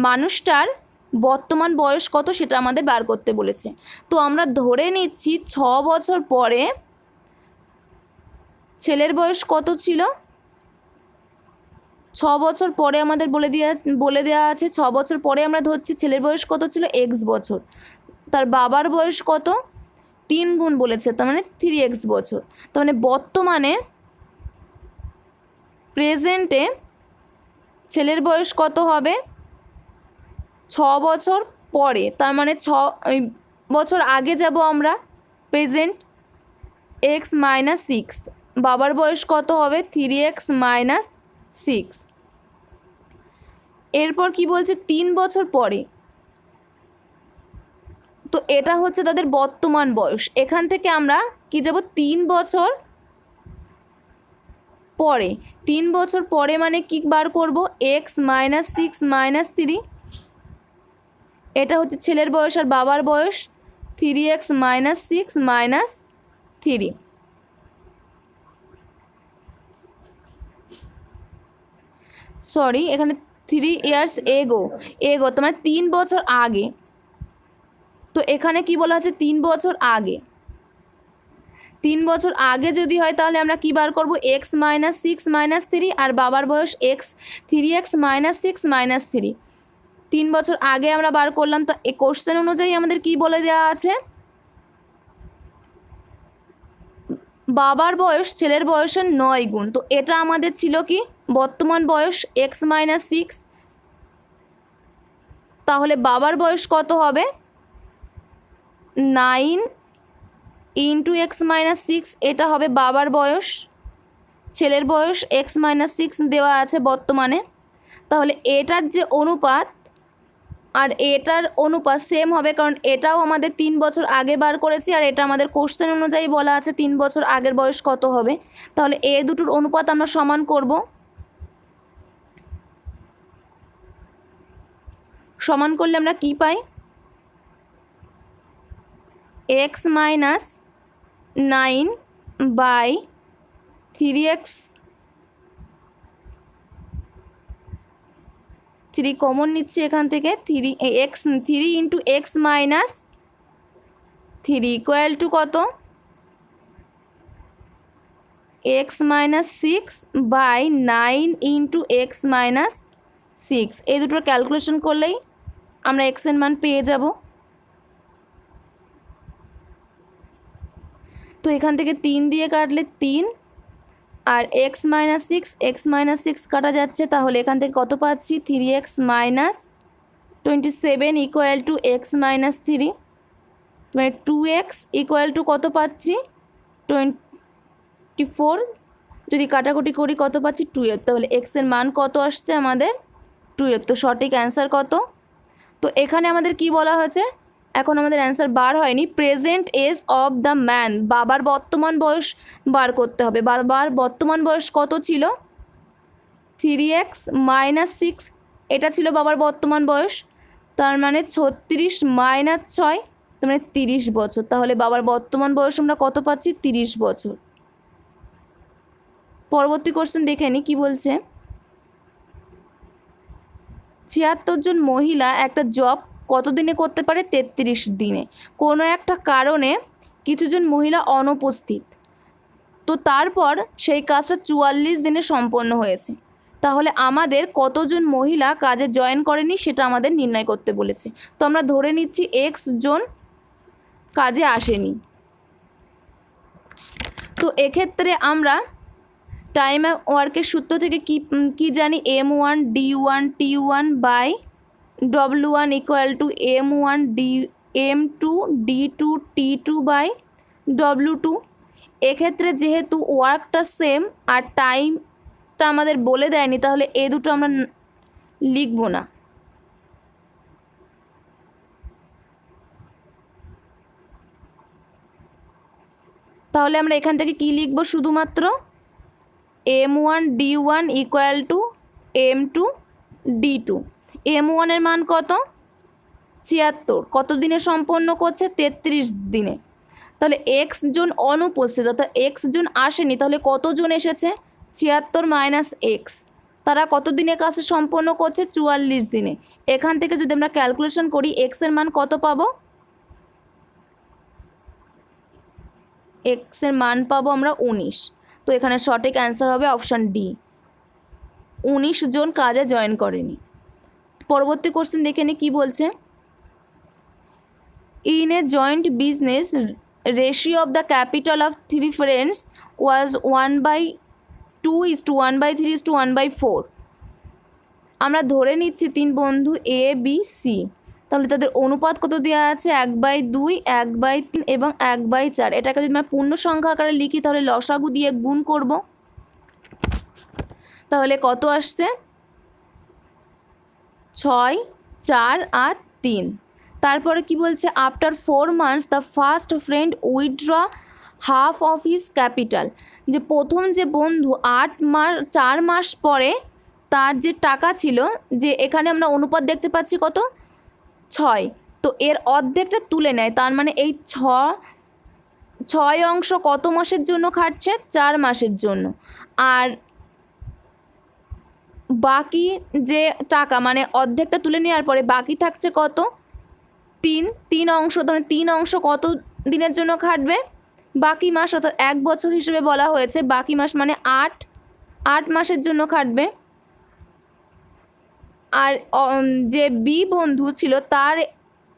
মানুষটার বর্তমান বয়স কত সেটা আমাদের বার করতে বলেছে। তো আমরা ধরে নিচ্ছি 6 বছর পরে ছেলের বয়স কত ছিল? 6 বছর পরে আমাদের বলে দেওয়া আছে। 6 বছর পরে আমরা ধরছি ছেলের বয়স কত ছিল? x বছর। তার বাবার বয়স কত? 3 গুণ বলেছে, তার মানে 3x বছর। তার মানে বর্তমানে প্রেজেন্টে ছেলের বয়স কত হবে? 6 বছর পরে, তার মানে 6 বছর আগে যাব আমরা, প্রেজেন্ট x - 6, বাবার বয়স কত হবে? 3x - 6। এরপর কি বলছে? 3 বছর পরে, তো এটা হচ্ছে তাদের বর্তমান বয়স। এখান থেকে আমরা কি যাব? 3 বছর পরে। 3 বছর পরে মানে কি বার করব? x - 6 - 3, এটা হচ্ছে ছেলের বয়স আর বাবার বয়স, 3x - 6 - 3। এখানে 3 years ago, তোমার 3 বছর আগে। তো এখানে কি বলা আছে? 3 বছর আগে। 3 বছর আগে যদি হয় তাহলে আমরা কি বার করব? x - 6 - 3 আর বাবার বয়স 3x - 6 - 3। 3 বছর আগে আমরা বার করলাম। তো এই কোশ্চেন অনুযায়ী আমাদের কি বলে দেওয়া আছে? বাবার বয়স ছেলের বয়সের 9 গুণ। তো এটা আমাদের ছিল কি? বর্তমান বয়স x - 6। তাহলে বাবার বয়স কত হবে? 9 × x - 6, এটা হবে বাবার বয়স। ছেলের বয়স x - 6 দেওয়া আছে বর্তমানে। তাহলে এটার যে অনুপাত আর এটার অনুপাত সেম হবে, কারণ এটাও আমাদের 3 বছর আগে বার করেছি আর এটা আমাদের কোশ্চেন অনুযায়ী বলা আছে 3 বছর আগের বয়স কত হবে। তাহলে এই দুটোর অনুপাত আমরা সমান করব। সমান করলে আমরা কি পাই? x - 9/3x, 3 কমন নিচ্ছি এখান থেকে, 3 × x - 3 ইকুয়াল টু কত? X minus six by 9 into X minus six, এই দুটোর ক্যালকুলেশন করলেই আমরা এক্সের মান পেয়ে যাব। তো এখান থেকে 3 দিয়ে কাটলে 3, আর এক্স মাইনাস সিক্স কাটা যাচ্ছে, তাহলে এখান থেকে কত পাচ্ছি 3x minus 27 equal to x minus 3, মানে 2x ইকুয়াল টু কত পাচ্ছি 24, যদি কাটাকুটি করি কত পাচ্ছি 12, তাহলে এক্সের মান কত আসছে আমাদের 12। তো সঠিক অ্যান্সার কত? তো এখানে আমাদের কি বলা হয়েছে, এখন আমাদের অ্যান্সার বার হয়নি, present age of the man, বাবার বর্তমান বয়স বার করতে হবে। বাবার বর্তমান বয়স কত ছিল 3x মাইনাস 6, এটা ছিল বাবার বর্তমান বয়স, তার মানে 36 মাইনাস 6, তার মানে 30 বছর। তাহলে বাবার বর্তমান বয়স আমরা কত পাচ্ছি 30 বছর। পরবর্তী কোশ্চেন দেখে নিই কী বলছে। 76 জন মহিলা একটা জব কত দিনে করতে পারে 33 দিনে। কোনো একটা কারণে কিছুজন মহিলা অনুপস্থিত, তো তারপর সেই কাজটা 44 দিনে সম্পন্ন হয়েছে। তাহলে আমাদের কতজন মহিলা কাজে জয়েন করেনি সেটা আমাদের নির্ণয় করতে বলেছে। তো আমরা ধরে নিচ্ছি এক্স জন কাজে আসেনি। তো এক্ষেত্রে আমরা টাইম ওয়ার্কের সূত্র থেকে কি জানি, M1 D1 T1 by W1 equal to M1 M2 D2 T2 by W2। এক্ষেত্রে যেহেতু ওয়ার্কটা সেম আর টাইমটা আমাদের বলে দেয়নি, তাহলে এ দুটো আমরা লিখব না। তাহলে আমরা এখান থেকে কি লিখব, শুধুমাত্র M1 D1 equal to M2 D2। M1 এর মান কত 76, কত দিনে সম্পন্ন করছে 33 দিনে। তাহলে এক্স জন অনুপস্থিত, অর্থাৎ এক্স জন আসেনি, তাহলে কতজন এসেছে 76 মাইনাস এক্স, তারা কত দিনে কাজে সম্পন্ন করছে 44 দিনে। এখান থেকে যদি আমরা ক্যালকুলেশন করি এক্সের মান কত পাবো, এক্সের মান পাবো আমরা 19। তো এখানে সঠিক অ্যান্সার হবে অপশান ডি, 19 জন কাজে জয়েন করেনি। পরবর্তী কোশ্চেন দেখে নিই কী বলছে। In a joint business ratio of the capital of 3 friends was 1/2:1/3:1/4। আমরা ধরে নিচ্ছি 3 বন্ধু এ বি সি, তাহলে তাদের অনুপাত কত দেওয়া আছে 1/2, 1/3 এবং 1/4। এটাকে যদি আমরা পূর্ণ সংখ্যা আকারে লিখি তাহলে লসাগু দিয়ে গুণ করব, তাহলে কত আসছে 6, 4 আর 3। তারপরে কি বলছে, after 4 months the first friend withdraw half of his capital. যে প্রথম যে বন্ধু 4 মাস পরে তার যে টাকা ছিল, যে এখানে আমরা অনুপাত দেখতে পাচ্ছি কত 6, তো এর অর্ধেকটা তুলে নেয়, তার মানে এই 6 অংশ কত মাসের জন্য খাটছে 4 মাসের জন্য। আর বাকি যে টাকা মানে অর্ধেকটা তুলে নেওয়ার পরে বাকি থাকছে কত 3 অংশ, তাহলে 3 অংশ কত দিনের জন্য খাটবে বাকি মাস, অর্থাৎ 1 বছর হিসেবে বলা হয়েছে, বাকি মাস মানে 8 মাসের জন্য খাটবে। আর যে বি বন্ধু ছিল তার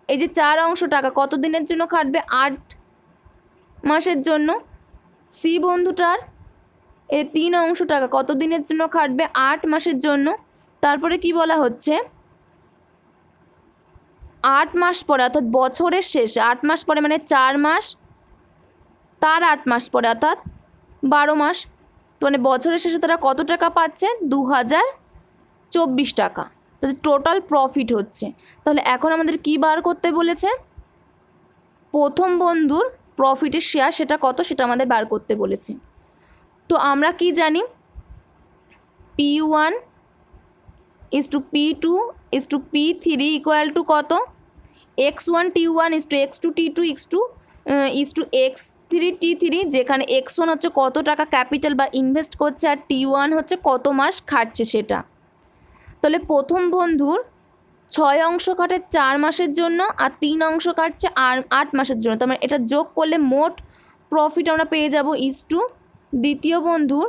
এই যে 4 অংশ টাকা কত দিনের জন্য খাটবে 8 মাসের জন্য। সি বন্ধুটার এই 3 অংশ টাকা কত দিনের জন্য খাটবে 8 মাসের জন্য। তারপরে কি বলা হচ্ছে 8 মাস পরে, অর্থাৎ বছরের শেষে 8 মাস পরে মানে 4 মাস তার 8 মাস পরে, অর্থাৎ 12 মাস, মানে বছরের শেষে তারা কত টাকা পাচ্ছে 2024 টাকা, তাদের টোটাল প্রফিট হচ্ছে। তাহলে এখন আমাদের কি বার করতে বলেছে, প্রথম বন্ধুর প্রফিটের শেয়ার সেটা কত সেটা আমাদের বার করতে বলেছে। তো আমরা কি জানি P1 is to P2 is to P3 equal to কত X1 T1 is to X2 T2 is to X3 T3, যেখানে X1 হচ্ছে কত টাকা ক্যাপিটাল বা ইনভেস্ট করছে আর T1 হচ্ছে কত মাস খাটছে সেটা। তাহলে প্রথম বন্ধুর 6 অংশ কাটে 4 মাসের জন্য আর 3 অংশ কাটছে 8 মাসের জন্য, তার মানে এটা যোগ করলে মোট প্রফিট আমরা পেয়ে যাব is to দ্বিতীয় বন্ধুর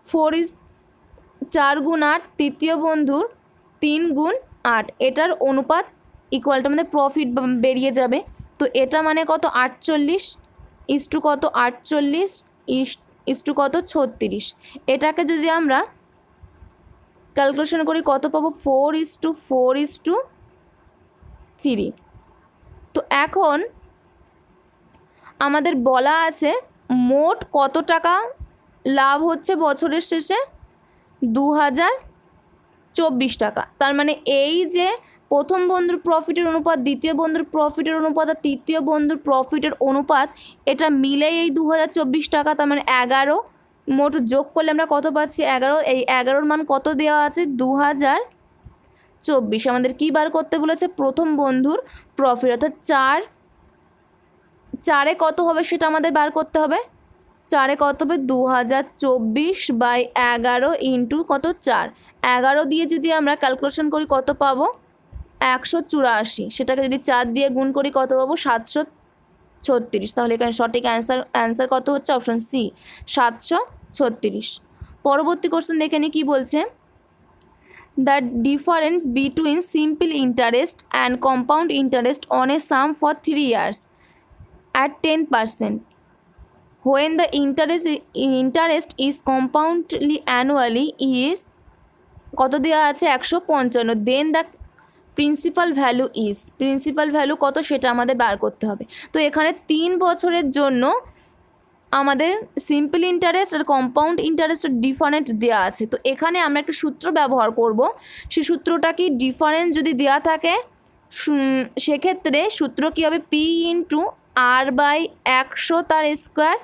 4:8, তৃতীয় বন্ধুর 3:8, এটার অনুপাত ইকুয়ালটা আমাদের প্রফিট বেরিয়ে যাবে। তো এটা মানে কত 48 ইস্টু কত 48 ইস্টু কত 36। এটাকে যদি আমরা ক্যালকুলেশন করি কত পাবো 4:4:3। তো এখন আমাদের বলা আছে মোট কত টাকা লাভ হচ্ছে বছরের শেষে 2024 টাকা। তার মানে এই যে প্রথম বন্ধুর প্রফিটের অনুপাত, দ্বিতীয় বন্ধুর প্রফিটের অনুপাত আর তৃতীয় বন্ধুর প্রফিটের অনুপাত, এটা মিলেই এই 2024 টাকা। তার মানে 11 মোট যোগ করলে আমরা কত পাচ্ছি 11। এই 11-র মান কত দেওয়া আছে 2024। আমাদের কী বার করতে বলেছে প্রথম বন্ধুর প্রফিট, অর্থাৎ 4 কত হবে সেটা আমাদের বার করতে হবে। 4 কত হবে 2024/11 ইন্টু কত 4। 11 দিয়ে যদি আমরা ক্যালকুলেশন করি কত পাবো 184। সেটাকে যদি 4 দিয়ে গুণ করি কত পাবো 736। তাহলে এখানে সঠিক অ্যান্সার কত হচ্ছে অপশন সি 736। পরবর্তী কোশ্চেন দেখে নিই কী বলছে। The difference between simple interest and compound interest on a some for 3 years at 10%. When the interest is compoundly annually is কত দেওয়া আছে 155, দেন দ্য প্রিন্সিপাল ভ্যালু কত সেটা আমাদের বার করতে হবে। তো এখানে 3 বছরের জন্য আমাদের সিম্পল ইন্টারেস্ট আর কম্পাউন্ড ইন্টারেস্টের ডিফারেন্ট দেওয়া আছে। তো এখানে আমরা একটা সূত্র ব্যবহার করব। সেই সূত্রটা কি, ডিফারেন্স যদি দেওয়া থাকে সেক্ষেত্রে সূত্র কী হবে পি ইন্টু আর বাই 100 তার square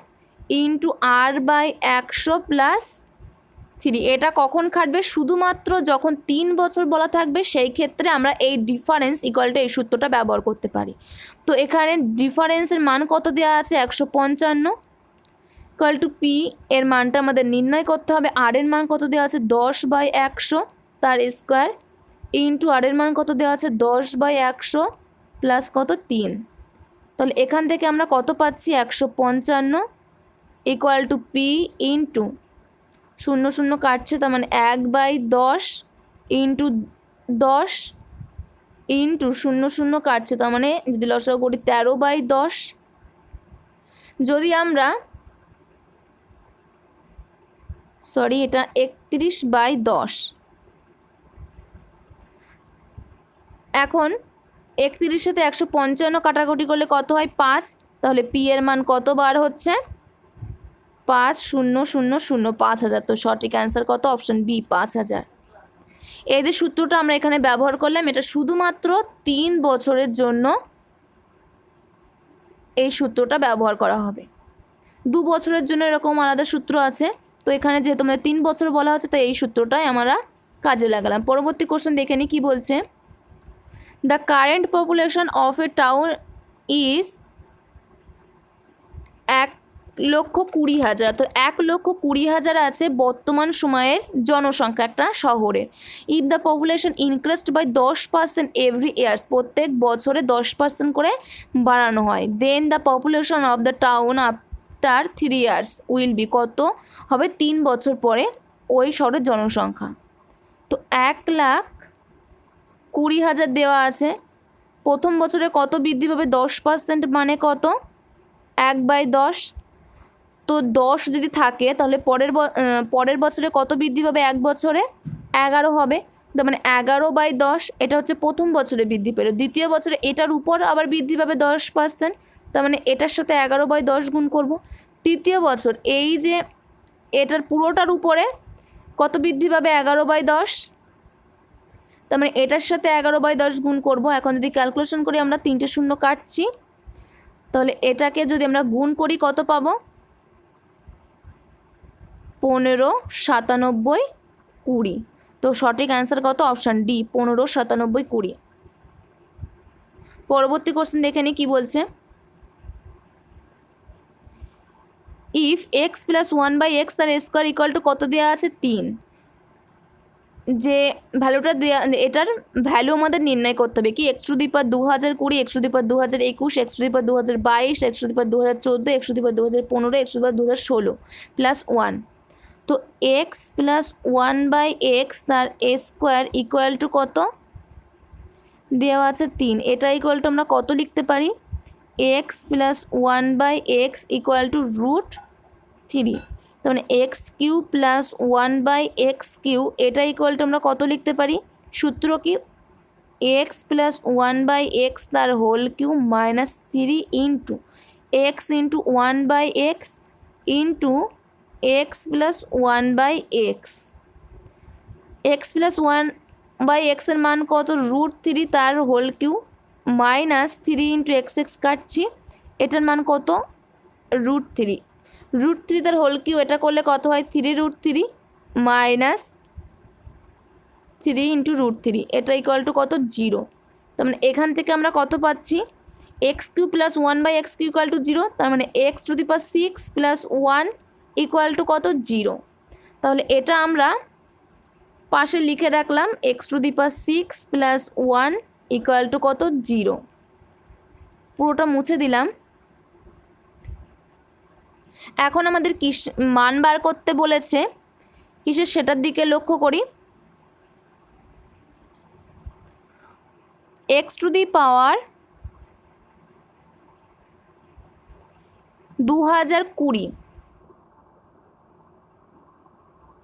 into R by 100 plus 3। এটা কখন খাটবে, শুধুমাত্র যখন 3 বছর বলা থাকবে সেই ক্ষেত্রে আমরা এই ডিফারেন্স ইকুয়ালটা এই সূত্রটা ব্যবহার করতে পারি। তো এখানে ডিফারেন্সের মান কত দেওয়া আছে 155 ইকুয়াল টু পি এর মানটা আমাদের নির্ণয় করতে হবে। আর এর মান কত দেওয়া আছে 10/100 তার স্কোয়ার ইন্টু আর এর মান কত দেওয়া আছে 10/100 প্লাস কত 3। তাহলে এখান থেকে আমরা কত পাচ্ছি 155 ইকুয়াল টু পি ইন্টু 0 কাটছে, তার মানে 1/10 ইন্টু 10 ইন্টু 0 কাটছে, তার মানে যদি লসাগু করি 13/10। যদি আমরা এটা 31/10। এখন 31 সাথে 155 কাটাকুটি করলে কত হয় 5। তাহলে পি এর মান কত বার হচ্ছে 5000 5000। তো সঠিক অ্যান্সার কত অপশন বি 5000। এই যে সূত্রটা আমরা এখানে ব্যবহার করলাম এটা শুধুমাত্র 3 বছরের জন্য এই সূত্রটা ব্যবহার করা হবে। 2 বছরের জন্য এরকম আলাদা সূত্র আছে। তো এখানে যেহেতু আমাদের 3 বছর বলা হচ্ছে তাই এই সূত্রটাই আমরা কাজে লাগালাম। পরবর্তী কোশ্চেন দেখে নিই কী বলছে। The current population of a town is 1,20,000। তো 1,20,000 আছে বর্তমান সময়ের জনসংখ্যা একটা শহরের। If the population increased by 10% every years, প্রত্যেক বছরে 10% করে বাড়ানো হয়, then the population of the town after 3 years will be, কত হবে 3 বছর পরে ওই শহরের জনসংখ্যা। তো 1,20,000 দেওয়া আছে, প্রথম বছরে কত বৃদ্ধি পাবে 10% মানে কত 1/10। তো 10 যদি থাকে তাহলে পরের বছরে কত বৃদ্ধি পাবে 1 বছরে 11 হবে। তার মানে 11/10 এটা হচ্ছে প্রথম বছরে বৃদ্ধি পেল। দ্বিতীয় বছরে এটার উপর আবার বৃদ্ধি পাবে 10%, তার মানে এটার সাথে 11/10 গুণ করব। তৃতীয় বছর এই যে এটার পুরোটার উপরে কত বৃদ্ধি পাবে 11/10, তার মানে এটার সাথে 11/10 গুণ করব। এখন যদি ক্যালকুলেশন করি আমরা 3টে 0 কাটছি, তাহলে এটাকে যদি আমরা গুণ করি কত পাবো 15, 97, 20। তো সঠিক অ্যান্সার কত অপশান ডি 15, 97, 20। পরবর্তী কোশ্চেন দেখে নিই কী বলছে। ইফ x + 1/x তার স্কোয়ার ইকুয়াল টু কত দেওয়া আছে 3। যে ভ্যালুটা দেওয়া, এটার ভ্যালু আমাদের নির্ণয় করতে হবে কি x to the power 2020, x to the power 2021, x to the power 2022, x to the power 2014, x to the power 2015, x to the power 2016 plus 1। তো এক্স প্লাস 1/x তার এ স্কোয়ার ইকুয়াল টু কত দেওয়া আছে 3। এটা equal to আমরা কত লিখতে পারি, x plus 1/x equal to √3। তার মানে X cube plus 1/x cube এটা ইকুয়াল টু আমরা কত লিখতে পারি, সূত্র কি এক্স প্লাস 1/x তার whole cube minus 3 into X into 1/x into X plus 1/x। X plus 1/x এর মান কত √3 তার whole cube minus 3 into X X কাটছি, এটার মান কত √3। √3 তার হোল কিউ এটা করলে কত হয় 3√3 মাইনাস 3 ইন্টু √3, এটা ইকুয়াল টু কত 0। তার মানে এখান থেকে আমরা কত পাচ্ছি X cube plus 1/x cube equal to 0। তার মানে X to the power 6 plus 1 equal to কত 0। তাহলে এটা আমরা পাশে লিখে রাখলাম X to the power 6 plus 1 equal to কত 0। পুরোটা মুছে দিলাম। এখন আমাদের কিস মান বার করতে বলেছে কিসের সেটার দিকে লক্ষ্য করি। এক্স টু দি পাওয়ার 2020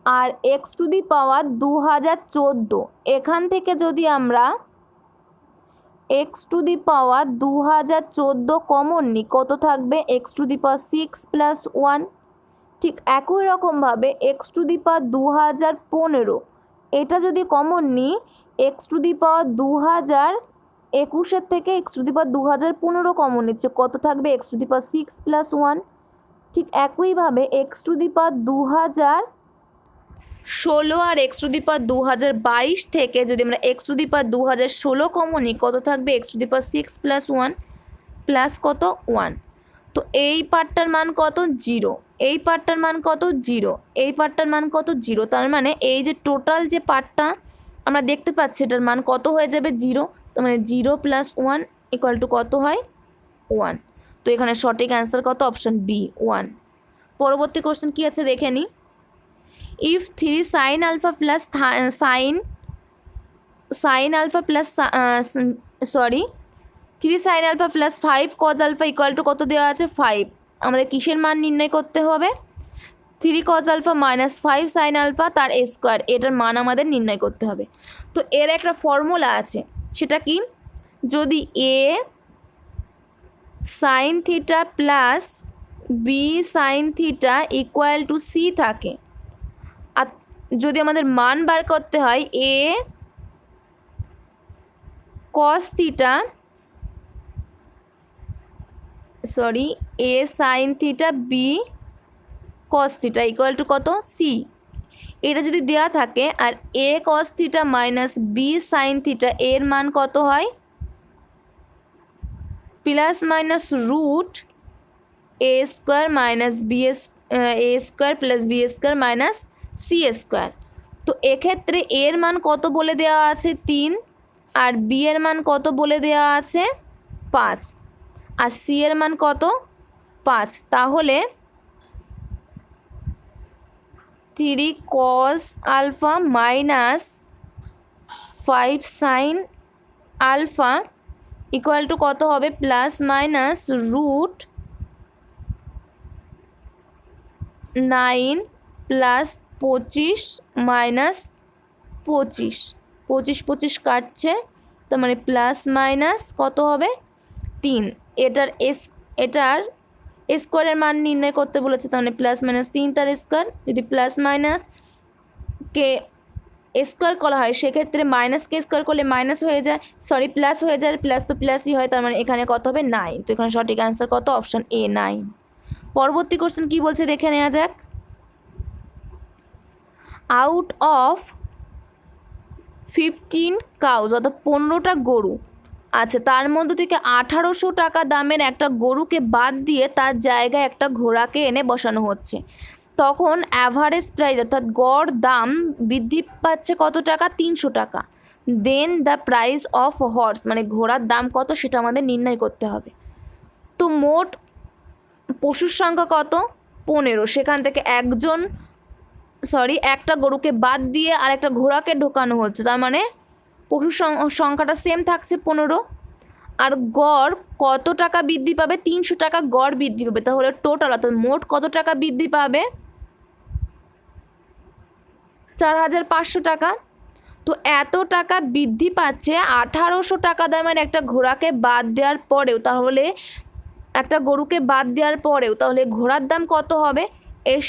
আর এক্স টু দি পাওয়ার 2014, এখান থেকে যদি আমরা x to the power 2014 common নিই কত থাকবে x to the power 6 plus 1। ঠিক একই রকমভাবে এক্স টু দি পাওয়ার 2015 এটা যদি কমন নিই এক্স টু দি পাওয়ার 2021 থেকে x to the power 2015 common নিচ্ছে কত থাকবে x to the power 6 plus 1। ঠিক একইভাবে এক্স টু দি পাওয়ার 2016 আর এক্স টু দি পাওয়ার 2022 থেকে যদি আমরা x to the power 2016 common নিই কত থাকবে x to the power 6 plus 1 plus কত 1। তো এই পার্টটার মান কত 0, এই পার্টটার মান কত 0, এই পার্টটার মান কত 0। তার মানে এই যে টোটাল যে পার্টটা আমরা দেখতে পাচ্ছি এটার মান কত হয়ে যাবে 0। তার মানে 0 প্লাস 1 ইকুয়াল টু কত হয় 1। তো এখানে সঠিক অ্যান্সার কত অপশান বি 1। পরবর্তী কোশ্চেন কী আছে দেখে নিই। If 3 sin alpha plus sin alpha plus 3 sin alpha plus 5 cos alpha equal to কত দেওয়া আছে 5। আমাদের কিসের মান নির্ণয় করতে হবে 3 cos alpha minus 5 sin alpha তার এ স্কোয়ার, এটার মান আমাদের নির্ণয় করতে হবে। তো এর একটা ফর্মুলা আছে, সেটা কি যদি a sin theta plus b sin theta equal two c থাকে, আর যদি আমাদের মান বার করতে হয় a cos theta a sin theta b cos theta equal to কত c, এটা যদি দেওয়া থাকে আর a cos theta minus b sin theta এর মান কত হয় plus minus root a square minus a square plus b square minus c square. তো এক্ষেত্রে এর মান কত বলে দেওয়া আছে 3 আর b এর মান কত বলে দেওয়া আছে 5 আর c এর মান কত 5। তাহলে 3 cos alpha minus 5 sin alpha equal to কত হবে plus minus root 9 plus 25 minus 25, 25 কাটছে, তার মানে প্লাস মাইনাস কত হবে 3। এটার স্কোয়ারের মান নির্ণয় করতে বলেছে, তার মানে প্লাস মাইনাস 3 তার স্কোয়ার। যদি প্লাস মাইনাস কে স্কোয়ার করা হয় সেক্ষেত্রে মাইনাসকে স্কোয়ার করলে মাইনাস হয়ে যায়, প্লাস হয়ে যায়, প্লাস তো প্লাসই হয়, তার মানে এখানে কত হবে 9। তো এখানে সঠিক অ্যান্সার কত অপশান এ 9। পরবর্তী কোশ্চেন কী বলছে দেখে নেওয়া যাক। আউট অফ 15 কাউজ অর্থাৎ 15টা গরু আছে, তার মধ্যে থেকে 1800 টাকা দামের একটা গরুকে বাদ দিয়ে তার জায়গায় একটা ঘোড়াকে এনে বসানো হচ্ছে। তখন অ্যাভারেজ প্রাইস অর্থাৎ গড় দাম বৃদ্ধি পাচ্ছে কত টাকা, 300 টাকা। দেন দ্য প্রাইস অফ হর্স মানে ঘোড়ার দাম কত সেটা আমাদের নির্ণয় করতে হবে। তো মোট পশুর সংখ্যা কত, 15। সেখান থেকে একটা গরুকে বাদ দিয়ে আর একটা ঘোড়াকে ঢোকানো হচ্ছে, তার মানে পশুর সংখ্যাটা সেম থাকছে 15। আর গড় কত টাকা বৃদ্ধি পাবে, 300 টাকা গড় বৃদ্ধি পাবে। তাহলে টোটাল অর্থাৎ মোট কত টাকা বৃদ্ধি পাবে, 4500 টাকা। তো এত টাকা বৃদ্ধি পাচ্ছে 1800 টাকা দামের একটা ঘোড়াকে বাদ দেওয়ার পরেও, তাহলে একটা গরুকে বাদ দেওয়ার পরেও তাহলে ঘোড়ার দাম কত হবে, এর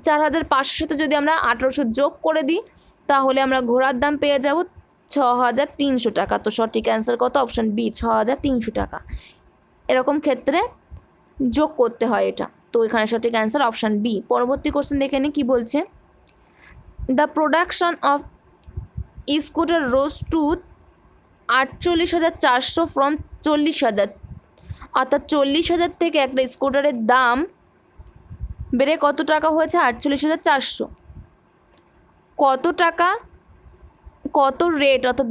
4500 সাথে যদি আমরা 1800 যোগ করে দিই তাহলে আমরা ঘোড়ার দাম পেয়ে যাব 6300 টাকা। তো সঠিক অ্যান্সার কত, অপশান বি 6300 টাকা। এরকম ক্ষেত্রে যোগ করতে হয় এটা। তো এখানে সঠিক অ্যান্সার অপশান বি। পরবর্তী কোশ্চেন দেখে নিই কী বলছে। The production of scooter rose two 48,400 from 40,000, অর্থাৎ 40,000 থেকে একটা স্কুটারের দাম বেড়ে কত টাকা হয়েছে, 48,400। কত টাকা, কত রেট অর্থাৎ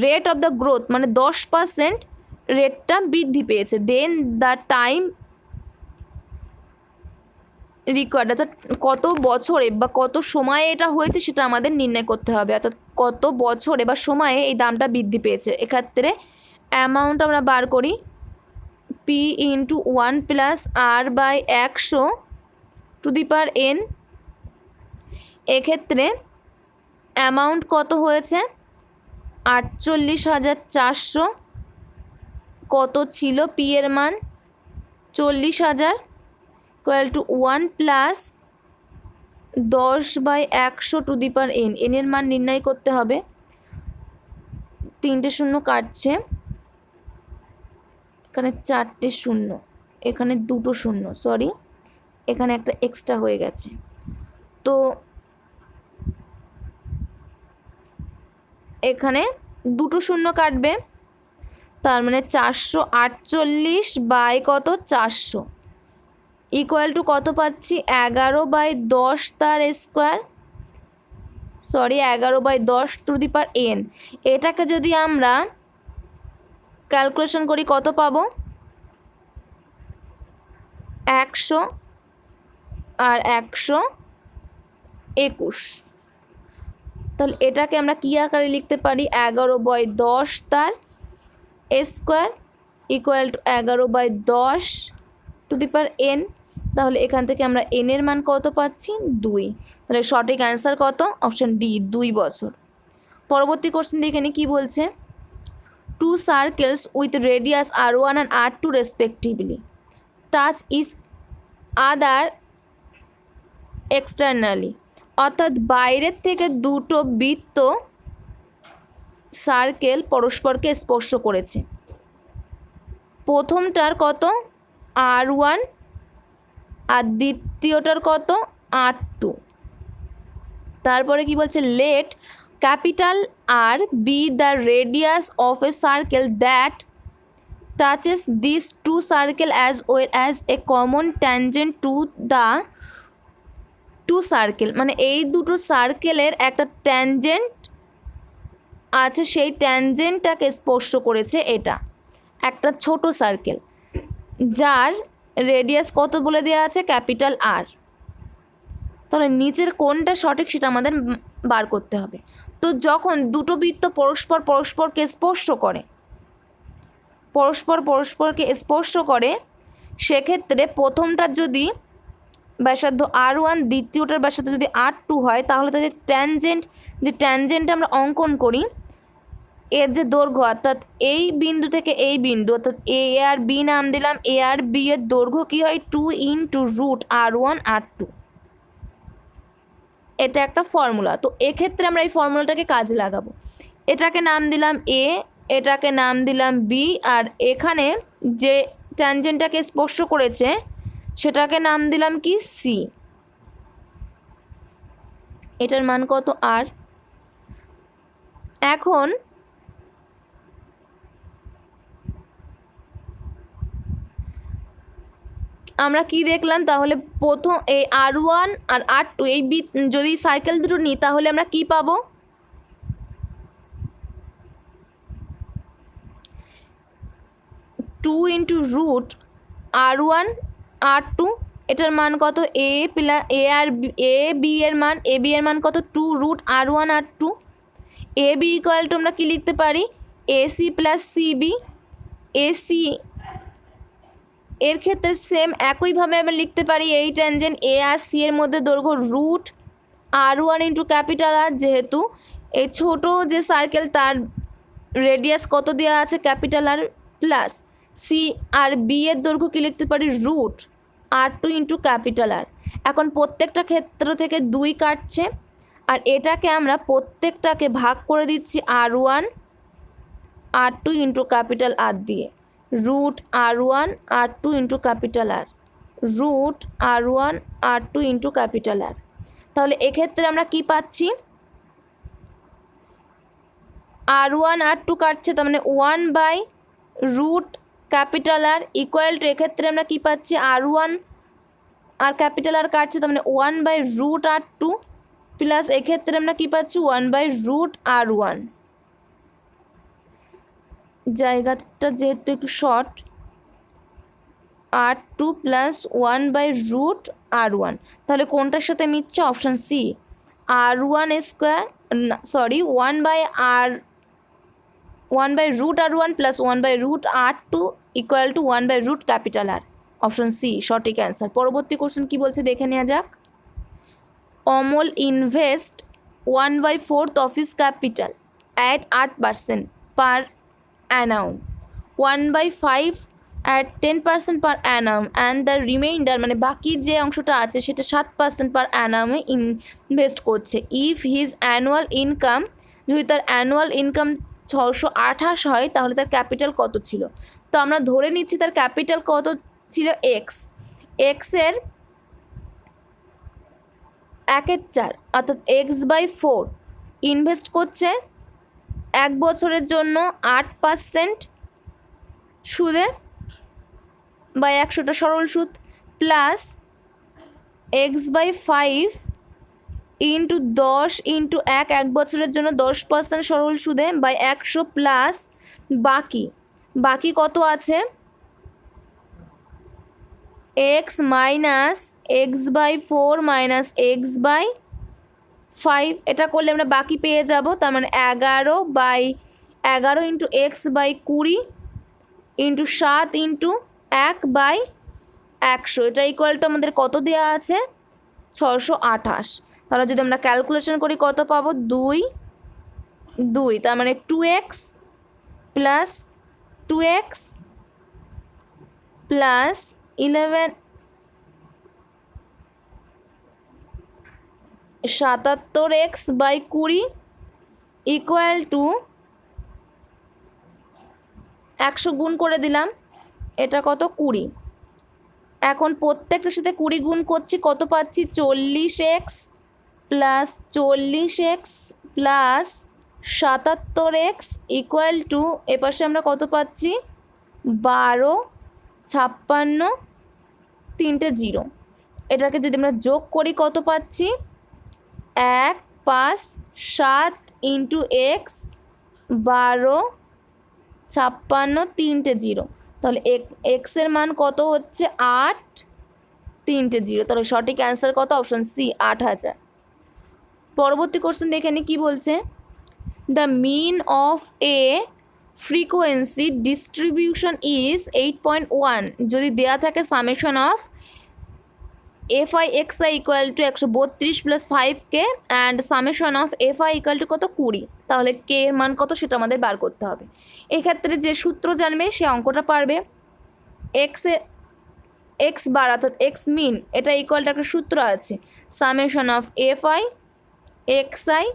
রেট অফ দ্য গ্রোথ মানে 10% রেটটা বৃদ্ধি পেয়েছে। দেন দ্য টাইম রিকোয়ার্ড অর্থাৎ কত বছরে বা কত সময়ে এটা হয়েছে সেটা আমাদের নির্ণয় করতে হবে, অর্থাৎ কত বছরে বা সময়ে এই দামটা বৃদ্ধি পেয়েছে। এক্ষেত্রে অ্যামাউন্ট আমরা বার করি P into 1 plus R by 100 to the power n। এক্ষেত্রে অ্যামাউন্ট কত হয়েছে, 48,400। কত ছিল পি এর মান, 40,000 equal to 1 plus 10/100 to the power n। এর মান নির্ণয় করতে হবে। 3টে শূন্য কাটছে, এখানে 4টে শূন্য, এখানে 2টো শূন্য, সরি এখানে একটা এক্সট্রা হয়ে গেছে। তো এখানে 2টো শূন্য কাটবে, তার মানে 448 বাই কত 400 ইকুয়াল টু কত পাচ্ছি, 11/10 তার square, 11/10 two the power n। এটাকে যদি আমরা ক্যালকুলেশন করি কত পাবো, 100 আর 121। তাহলে এটাকে আমরা কী আকারে লিখতে পারি, 11/10 তার square equal two 11/10 two the power n। তাহলে এখান থেকে আমরা n এর মান কত পাচ্ছি, 2। তাহলে সঠিক অ্যান্সার কত, অপশান ডি 2 বছর। পরবর্তী কোশ্চেন দেখে নিই কী বলছে। 2 circles with radius r1 and r2 respectively touch is other externally, অর্থাৎ বাইরের থেকে দুটো বৃত্ত সার্কেল পরস্পরকে স্পর্শ করেছে। প্রথমটার কত r1 আর দ্বিতীয়টার কত r2। তারপরে কি বলছে, let capital R be the radius of a circle that touches this two circle as well as a common tangent to the two circle, মানে এই দুটো সার্কেলের একটা ট্যানজেন্ট আছে, সেই ট্যানজেন্টটাকে স্পর্শ করেছে। এটা একটা ছোট সার্কেল যার রেডিয়াস কত বলে দেওয়া আছে, ক্যাপিটাল আর। তাহলে নিচের কোনটা সঠিক সেটা আমাদের বার করতে হবে। তো যখন দুটো বৃত্ত পরস্পরকে পরস্পরকে স্পর্শ করে সেক্ষেত্রে প্রথমটার যদি ব্যাসার্ধ r1, দ্বিতীয়টার ব্যাসার্ধ যদি r2 হয়, তাহলে তাদের ট্যানজেন্টে আমরা অঙ্কন করি, এর যে দৈর্ঘ্য অর্থাৎ এই বিন্দু থেকে এই বিন্দু অর্থাৎ এ আর বি নাম দিলাম, এ আর বি এর দৈর্ঘ্য কী হয়, 2 ইন্টু রুট r1 r2। এটা একটা ফর্মুলা। তো এক্ষেত্রে আমরা এই ফর্মুলাটাকে কাজে লাগাবো। এটাকে নাম দিলাম এ, এটাকে নাম দিলাম বি, আর এখানে যে ট্যানজেন্টটাকে স্পর্শ করেছে সেটাকে নাম দিলাম কি সি। এটার মান কত আর। এখন আমরা কি দেখলাম তাহলে, প্রথম এই R1 আর R2 এই যদি সার্কেল দুটো নিই তাহলে আমরা কি পাবো, 2 ইন্টু রুট R1 R2, এটার মান কত, এ প্লাস এ বি এর মান কত, 2 root R1 R2। A B equal to আমরা কি লিখতে পারি, AC প্লাস সিবি। এসি এর ক্ষেত্রে সেম একইভাবে আমরা লিখতে পারি এই ট্যানজেন্ট এ আর সি এর মধ্যে দৈর্ঘ্য রুট R1 ইন্টু ক্যাপিটাল আর, যেহেতু এই ছোট যে সার্কেল তার রেডিয়াস কত দেওয়া আছে ক্যাপিটাল আর, প্লাস সি আর বি এর দৈর্ঘ্য কি লিখতে পারি, রুট R2 ইন্টু ক্যাপিটাল আর। এখন প্রত্যেকটা ক্ষেত্র থেকে 2 কাটছে, আর এটাকে আমরা প্রত্যেকটাকে ভাগ করে দিচ্ছি R1 R2 into capital R দিয়ে, root R1 R2 into capital R, root R1 R2 into capital R. তাহলে এক্ষেত্রে আমরা কি পাচ্ছি, R1 R2 কাটছে, তার মানে 1 by root capital R equal to, এক্ষেত্রে আমরা কি পাচ্ছি, R1 আর ক্যাপিটাল আর কাটছে, তার মানে 1 বাই রুট R2 প্লাস এক্ষেত্রে আমরা কি পাচ্ছি, 1 বাই রুট R1। জায়গাটা যেহেতু একটু short, R2 plus 1 by root R1, তাহলে কোনটার সাথে মিলছে, option C, R1 square, sorry 1 by root R1 plus 1 by root R2 equal to 1 by root capital R, option C সঠিক অ্যান্সার। পরবর্তী কোশ্চেন কি বলছে দেখে নেওয়া যাক। Amal invest 1/4 of his capital at 8% per annum, 1/5 at 10% per annum and the remainder মানে বাকি যে অংশটা আছে সেটা 7% per annum ইনভেস্ট করছে। ইফ হিজ অ্যানুয়াল ইনকাম, যদি তার অ্যানুয়াল ইনকাম 628 হয় তাহলে তার ক্যাপিটাল কত ছিল। তো আমরা ধরে নিচ্ছি তার ক্যাপিটাল কত ছিল, এক্সের 1/4 অর্থাৎ x/4 ইনভেস্ট করছে 1 বছরের জন্য 8% সুদে বা 100টা সরল সুদ, প্লাস x/5 ইন্টু 10 ইন্টু 1 বছরের জন্য 10% সরল সুদে বাই 100 প্লাস বাকি কত আছে, x minus x/4 minus x/5, এটা করলে আমরা বাকি পেয়ে যাব, তার মানে 11/11 ইন্টু x/20 ইন্টু 7 ইন্টু 1/100, এটা ইকুয়াল টু আমাদের কত দেওয়া আছে, 628। তাহলে যদি আমরা ক্যালকুলেশন করি কত পাবো, 2, তার মানে 2x plus 2x plus 11 77x/20 equal to 100 গুণ করে দিলাম, এটা কত 20। এখন প্রত্যেকটার সাথে 20 গুণ করছি, কত পাচ্ছি, 40x plus 40x plus 77x equal to, এপাশে আমরা কত পাচ্ছি, 12, 56, 3টে 0। এটাকে যদি আমরা যোগ করি কত পাচ্ছি, 1, 5, 7 ইন্টু এক্স, 12, 56, 3টে 0, তাহলে এক্সের মান কত হচ্ছে 8, 3টে 0, তাহলে সঠিক অ্যান্সার কত, অপশন সি 8000। পরবর্তী কোশ্চেন দেখে নি কি বলছে, the mean of a frequency distribution is 8.1 যদি দেয়া থাকে summation of FI XI equal to 132 plus 5K and summation of FI equal to কত 20, তাহলে কে এর মান কত সেটা আমাদের বার করতে হবে। এক্ষেত্রে যে সূত্র জানবে সে অঙ্কটা পারবে। এক্স বার অর্থাৎ এক্স মিন, এটা ইকুয়াল টু একটা সূত্র আছে, summation of FI XI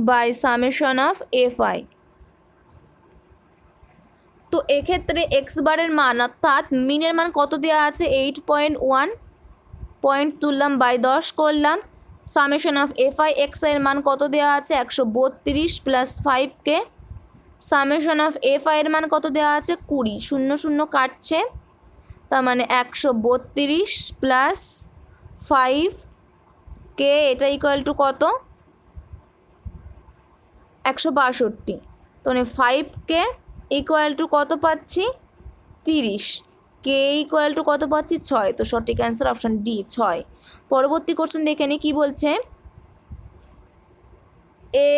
by summation of FI। তো এক্ষেত্রে এক্স বারের মান অর্থাৎ মিনের মান কত দেওয়া আছে, 8.1, পয়েন্ট তুললাম বাই 10 করলাম, সামেশন অফ FI XI এর মান কত দেওয়া আছে, 132 plus 5K, summation of FI এর মান কত দেওয়া আছে 20, 0 0 কাটছে, তার মানে 132 প্লাস 5k, এটা ইকুয়াল টু কত? 162। তো মানে 5k ইকুয়াল টু কত পাচ্ছি? 30। কে ইকুয়াল টু কত পাচ্ছি? 6। তো সঠিক অ্যান্সার অপশান ডি, 6। পরবর্তী কোশ্চেন দেখে নিই কী বলছে। A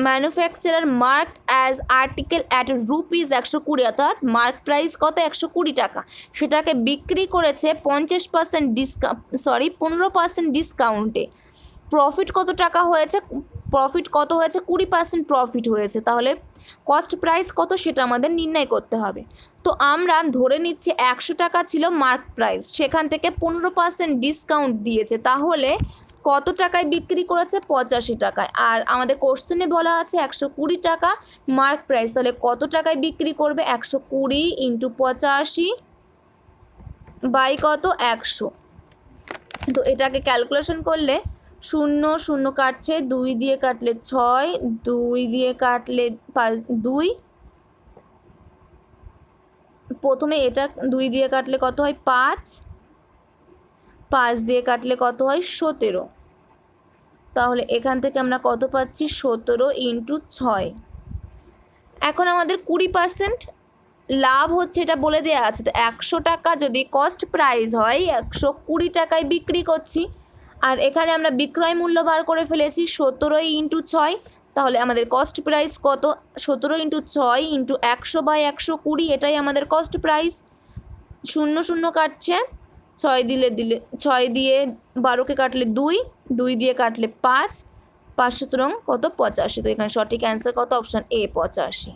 manufacturer mark as article at rupees 120, অর্থাৎ মার্ক প্রাইস কত? 120 টাকা। সেটাকে বিক্রি করেছে 50% ডিসকাউন্ট, 15% ডিসকাউন্টে। প্রফিট কত টাকা হয়েছে? প্রফিট কত হয়েছে? 20% প্রফিট হয়েছে। তাহলে কস্ট প্রাইস কত সেটা আমাদের নির্ণয় করতে হবে। তো আমরা ধরে নিচ্ছি 100 টাকা ছিল মার্ক প্রাইস, সেখান থেকে 15% ডিসকাউন্ট দিয়েছে, তাহলে কত টাকায় বিক্রি করেছে? 85 টাকায়। আর আমাদের কোশ্চেনে বলা আছে 120 টাকা মার্ক প্রাইস, তাহলে কত টাকায় বিক্রি করবে? 120 ইন্টু 85 বাই কত? 100। তো এটাকে ক্যালকুলেশন করলে 0 0 কাটছে, 2 দিয়ে কাটলে 6, 2 দিয়ে কাটলে 2, প্রথমে এটা 2 দিয়ে কাটলে কত হয়? 5, 5 দিয়ে কাটলে কত হয়? 17। তাহলে এখান থেকে আমরা কত পাচ্ছি? 17 ইন্টু 6। এখন আমাদের 20% লাভ হচ্ছে, এটা বলে দেওয়া আছে। তো 100 টাকা যদি কস্ট প্রাইস হয়, 120 টাকায় বিক্রি করছি, আর এখানে আমরা বিক্রয় মূল্য বার করে ফেলেছি 17 ইন্টু 6। তাহলে আমাদের কস্ট প্রাইস কত? 17 ইন্টু 6 ইন্টু 100 বাই 120, এটাই আমাদের কস্ট প্রাইস। 0 0 কাটছে, 6 দিয়ে 12কে কাটলে 2, 2 দিয়ে কাটলে 5, 5 সুতরাং কত? 85। তো এখানে সঠিক অ্যান্সার কত? Option A, 85।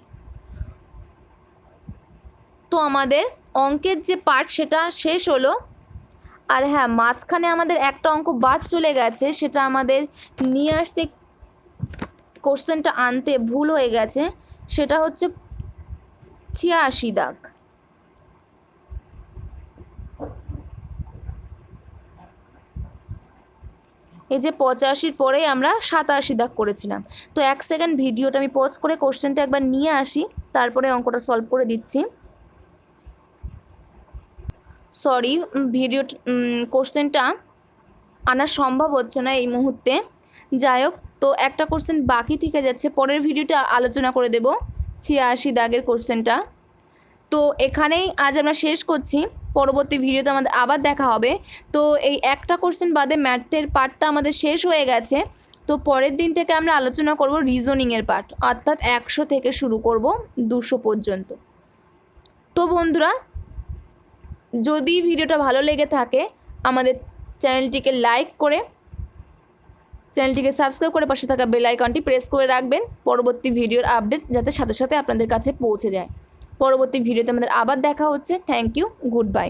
তো আমাদের অঙ্কের যে পার্ট সেটা শেষ হলো। আর হ্যাঁ, মাঝখানে আমাদের একটা অঙ্ক বাদ চলে গেছে, সেটা আমাদের নিয়ে আসতে কোশ্চেনটা আনতে ভুল হয়ে গেছে। সেটা হচ্ছে 86 দাগ। এই যে 85-র পরেই আমরা 87 দাগ করেছিলাম। তো 1 সেকেন্ড ভিডিওটা আমি পজ করে কোশ্চেনটা একবার নিয়ে আসি, তারপরে অঙ্কটা সলভ করে দিচ্ছি। সরি, ভিডিও কোশ্চেনটা আনা সম্ভব হচ্ছে না এই মুহূর্তে। যাই হোক, তো একটা কোশ্চেন বাকি থেকে যাচ্ছে, পরের ভিডিওতে আলোচনা করে দেব 86 দাগের কোশ্চেনটা। তো এখানেই আজ আমরা শেষ করছি, পরবর্তী ভিডিওতে আমাদের আবার দেখা হবে। তো এই একটা কোশ্চেন বাদে ম্যাথের পার্টটা আমাদের শেষ হয়ে গেছে। তো পরের দিন থেকে আমরা আলোচনা করব রিজনিংয়ের পার্ট, অর্থাৎ 100 থেকে শুরু করব 200 পর্যন্ত। তো বন্ধুরা, যদি ভিডিওটা ভালো লেগে থাকে আমাদের চ্যানেলটিকে লাইক করে, চ্যানেলটিকে সাবস্ক্রাইব করে পাশে থাকা বেল আইকনটি প্রেস করে রাখবেন, পরবর্তী ভিডিওর আপডেট যাতে সাথে সাথে আপনাদের কাছে পৌঁছে যায়। পরবর্তী ভিডিওতে আমাদের আবার দেখা হচ্ছে। Thank you, good by.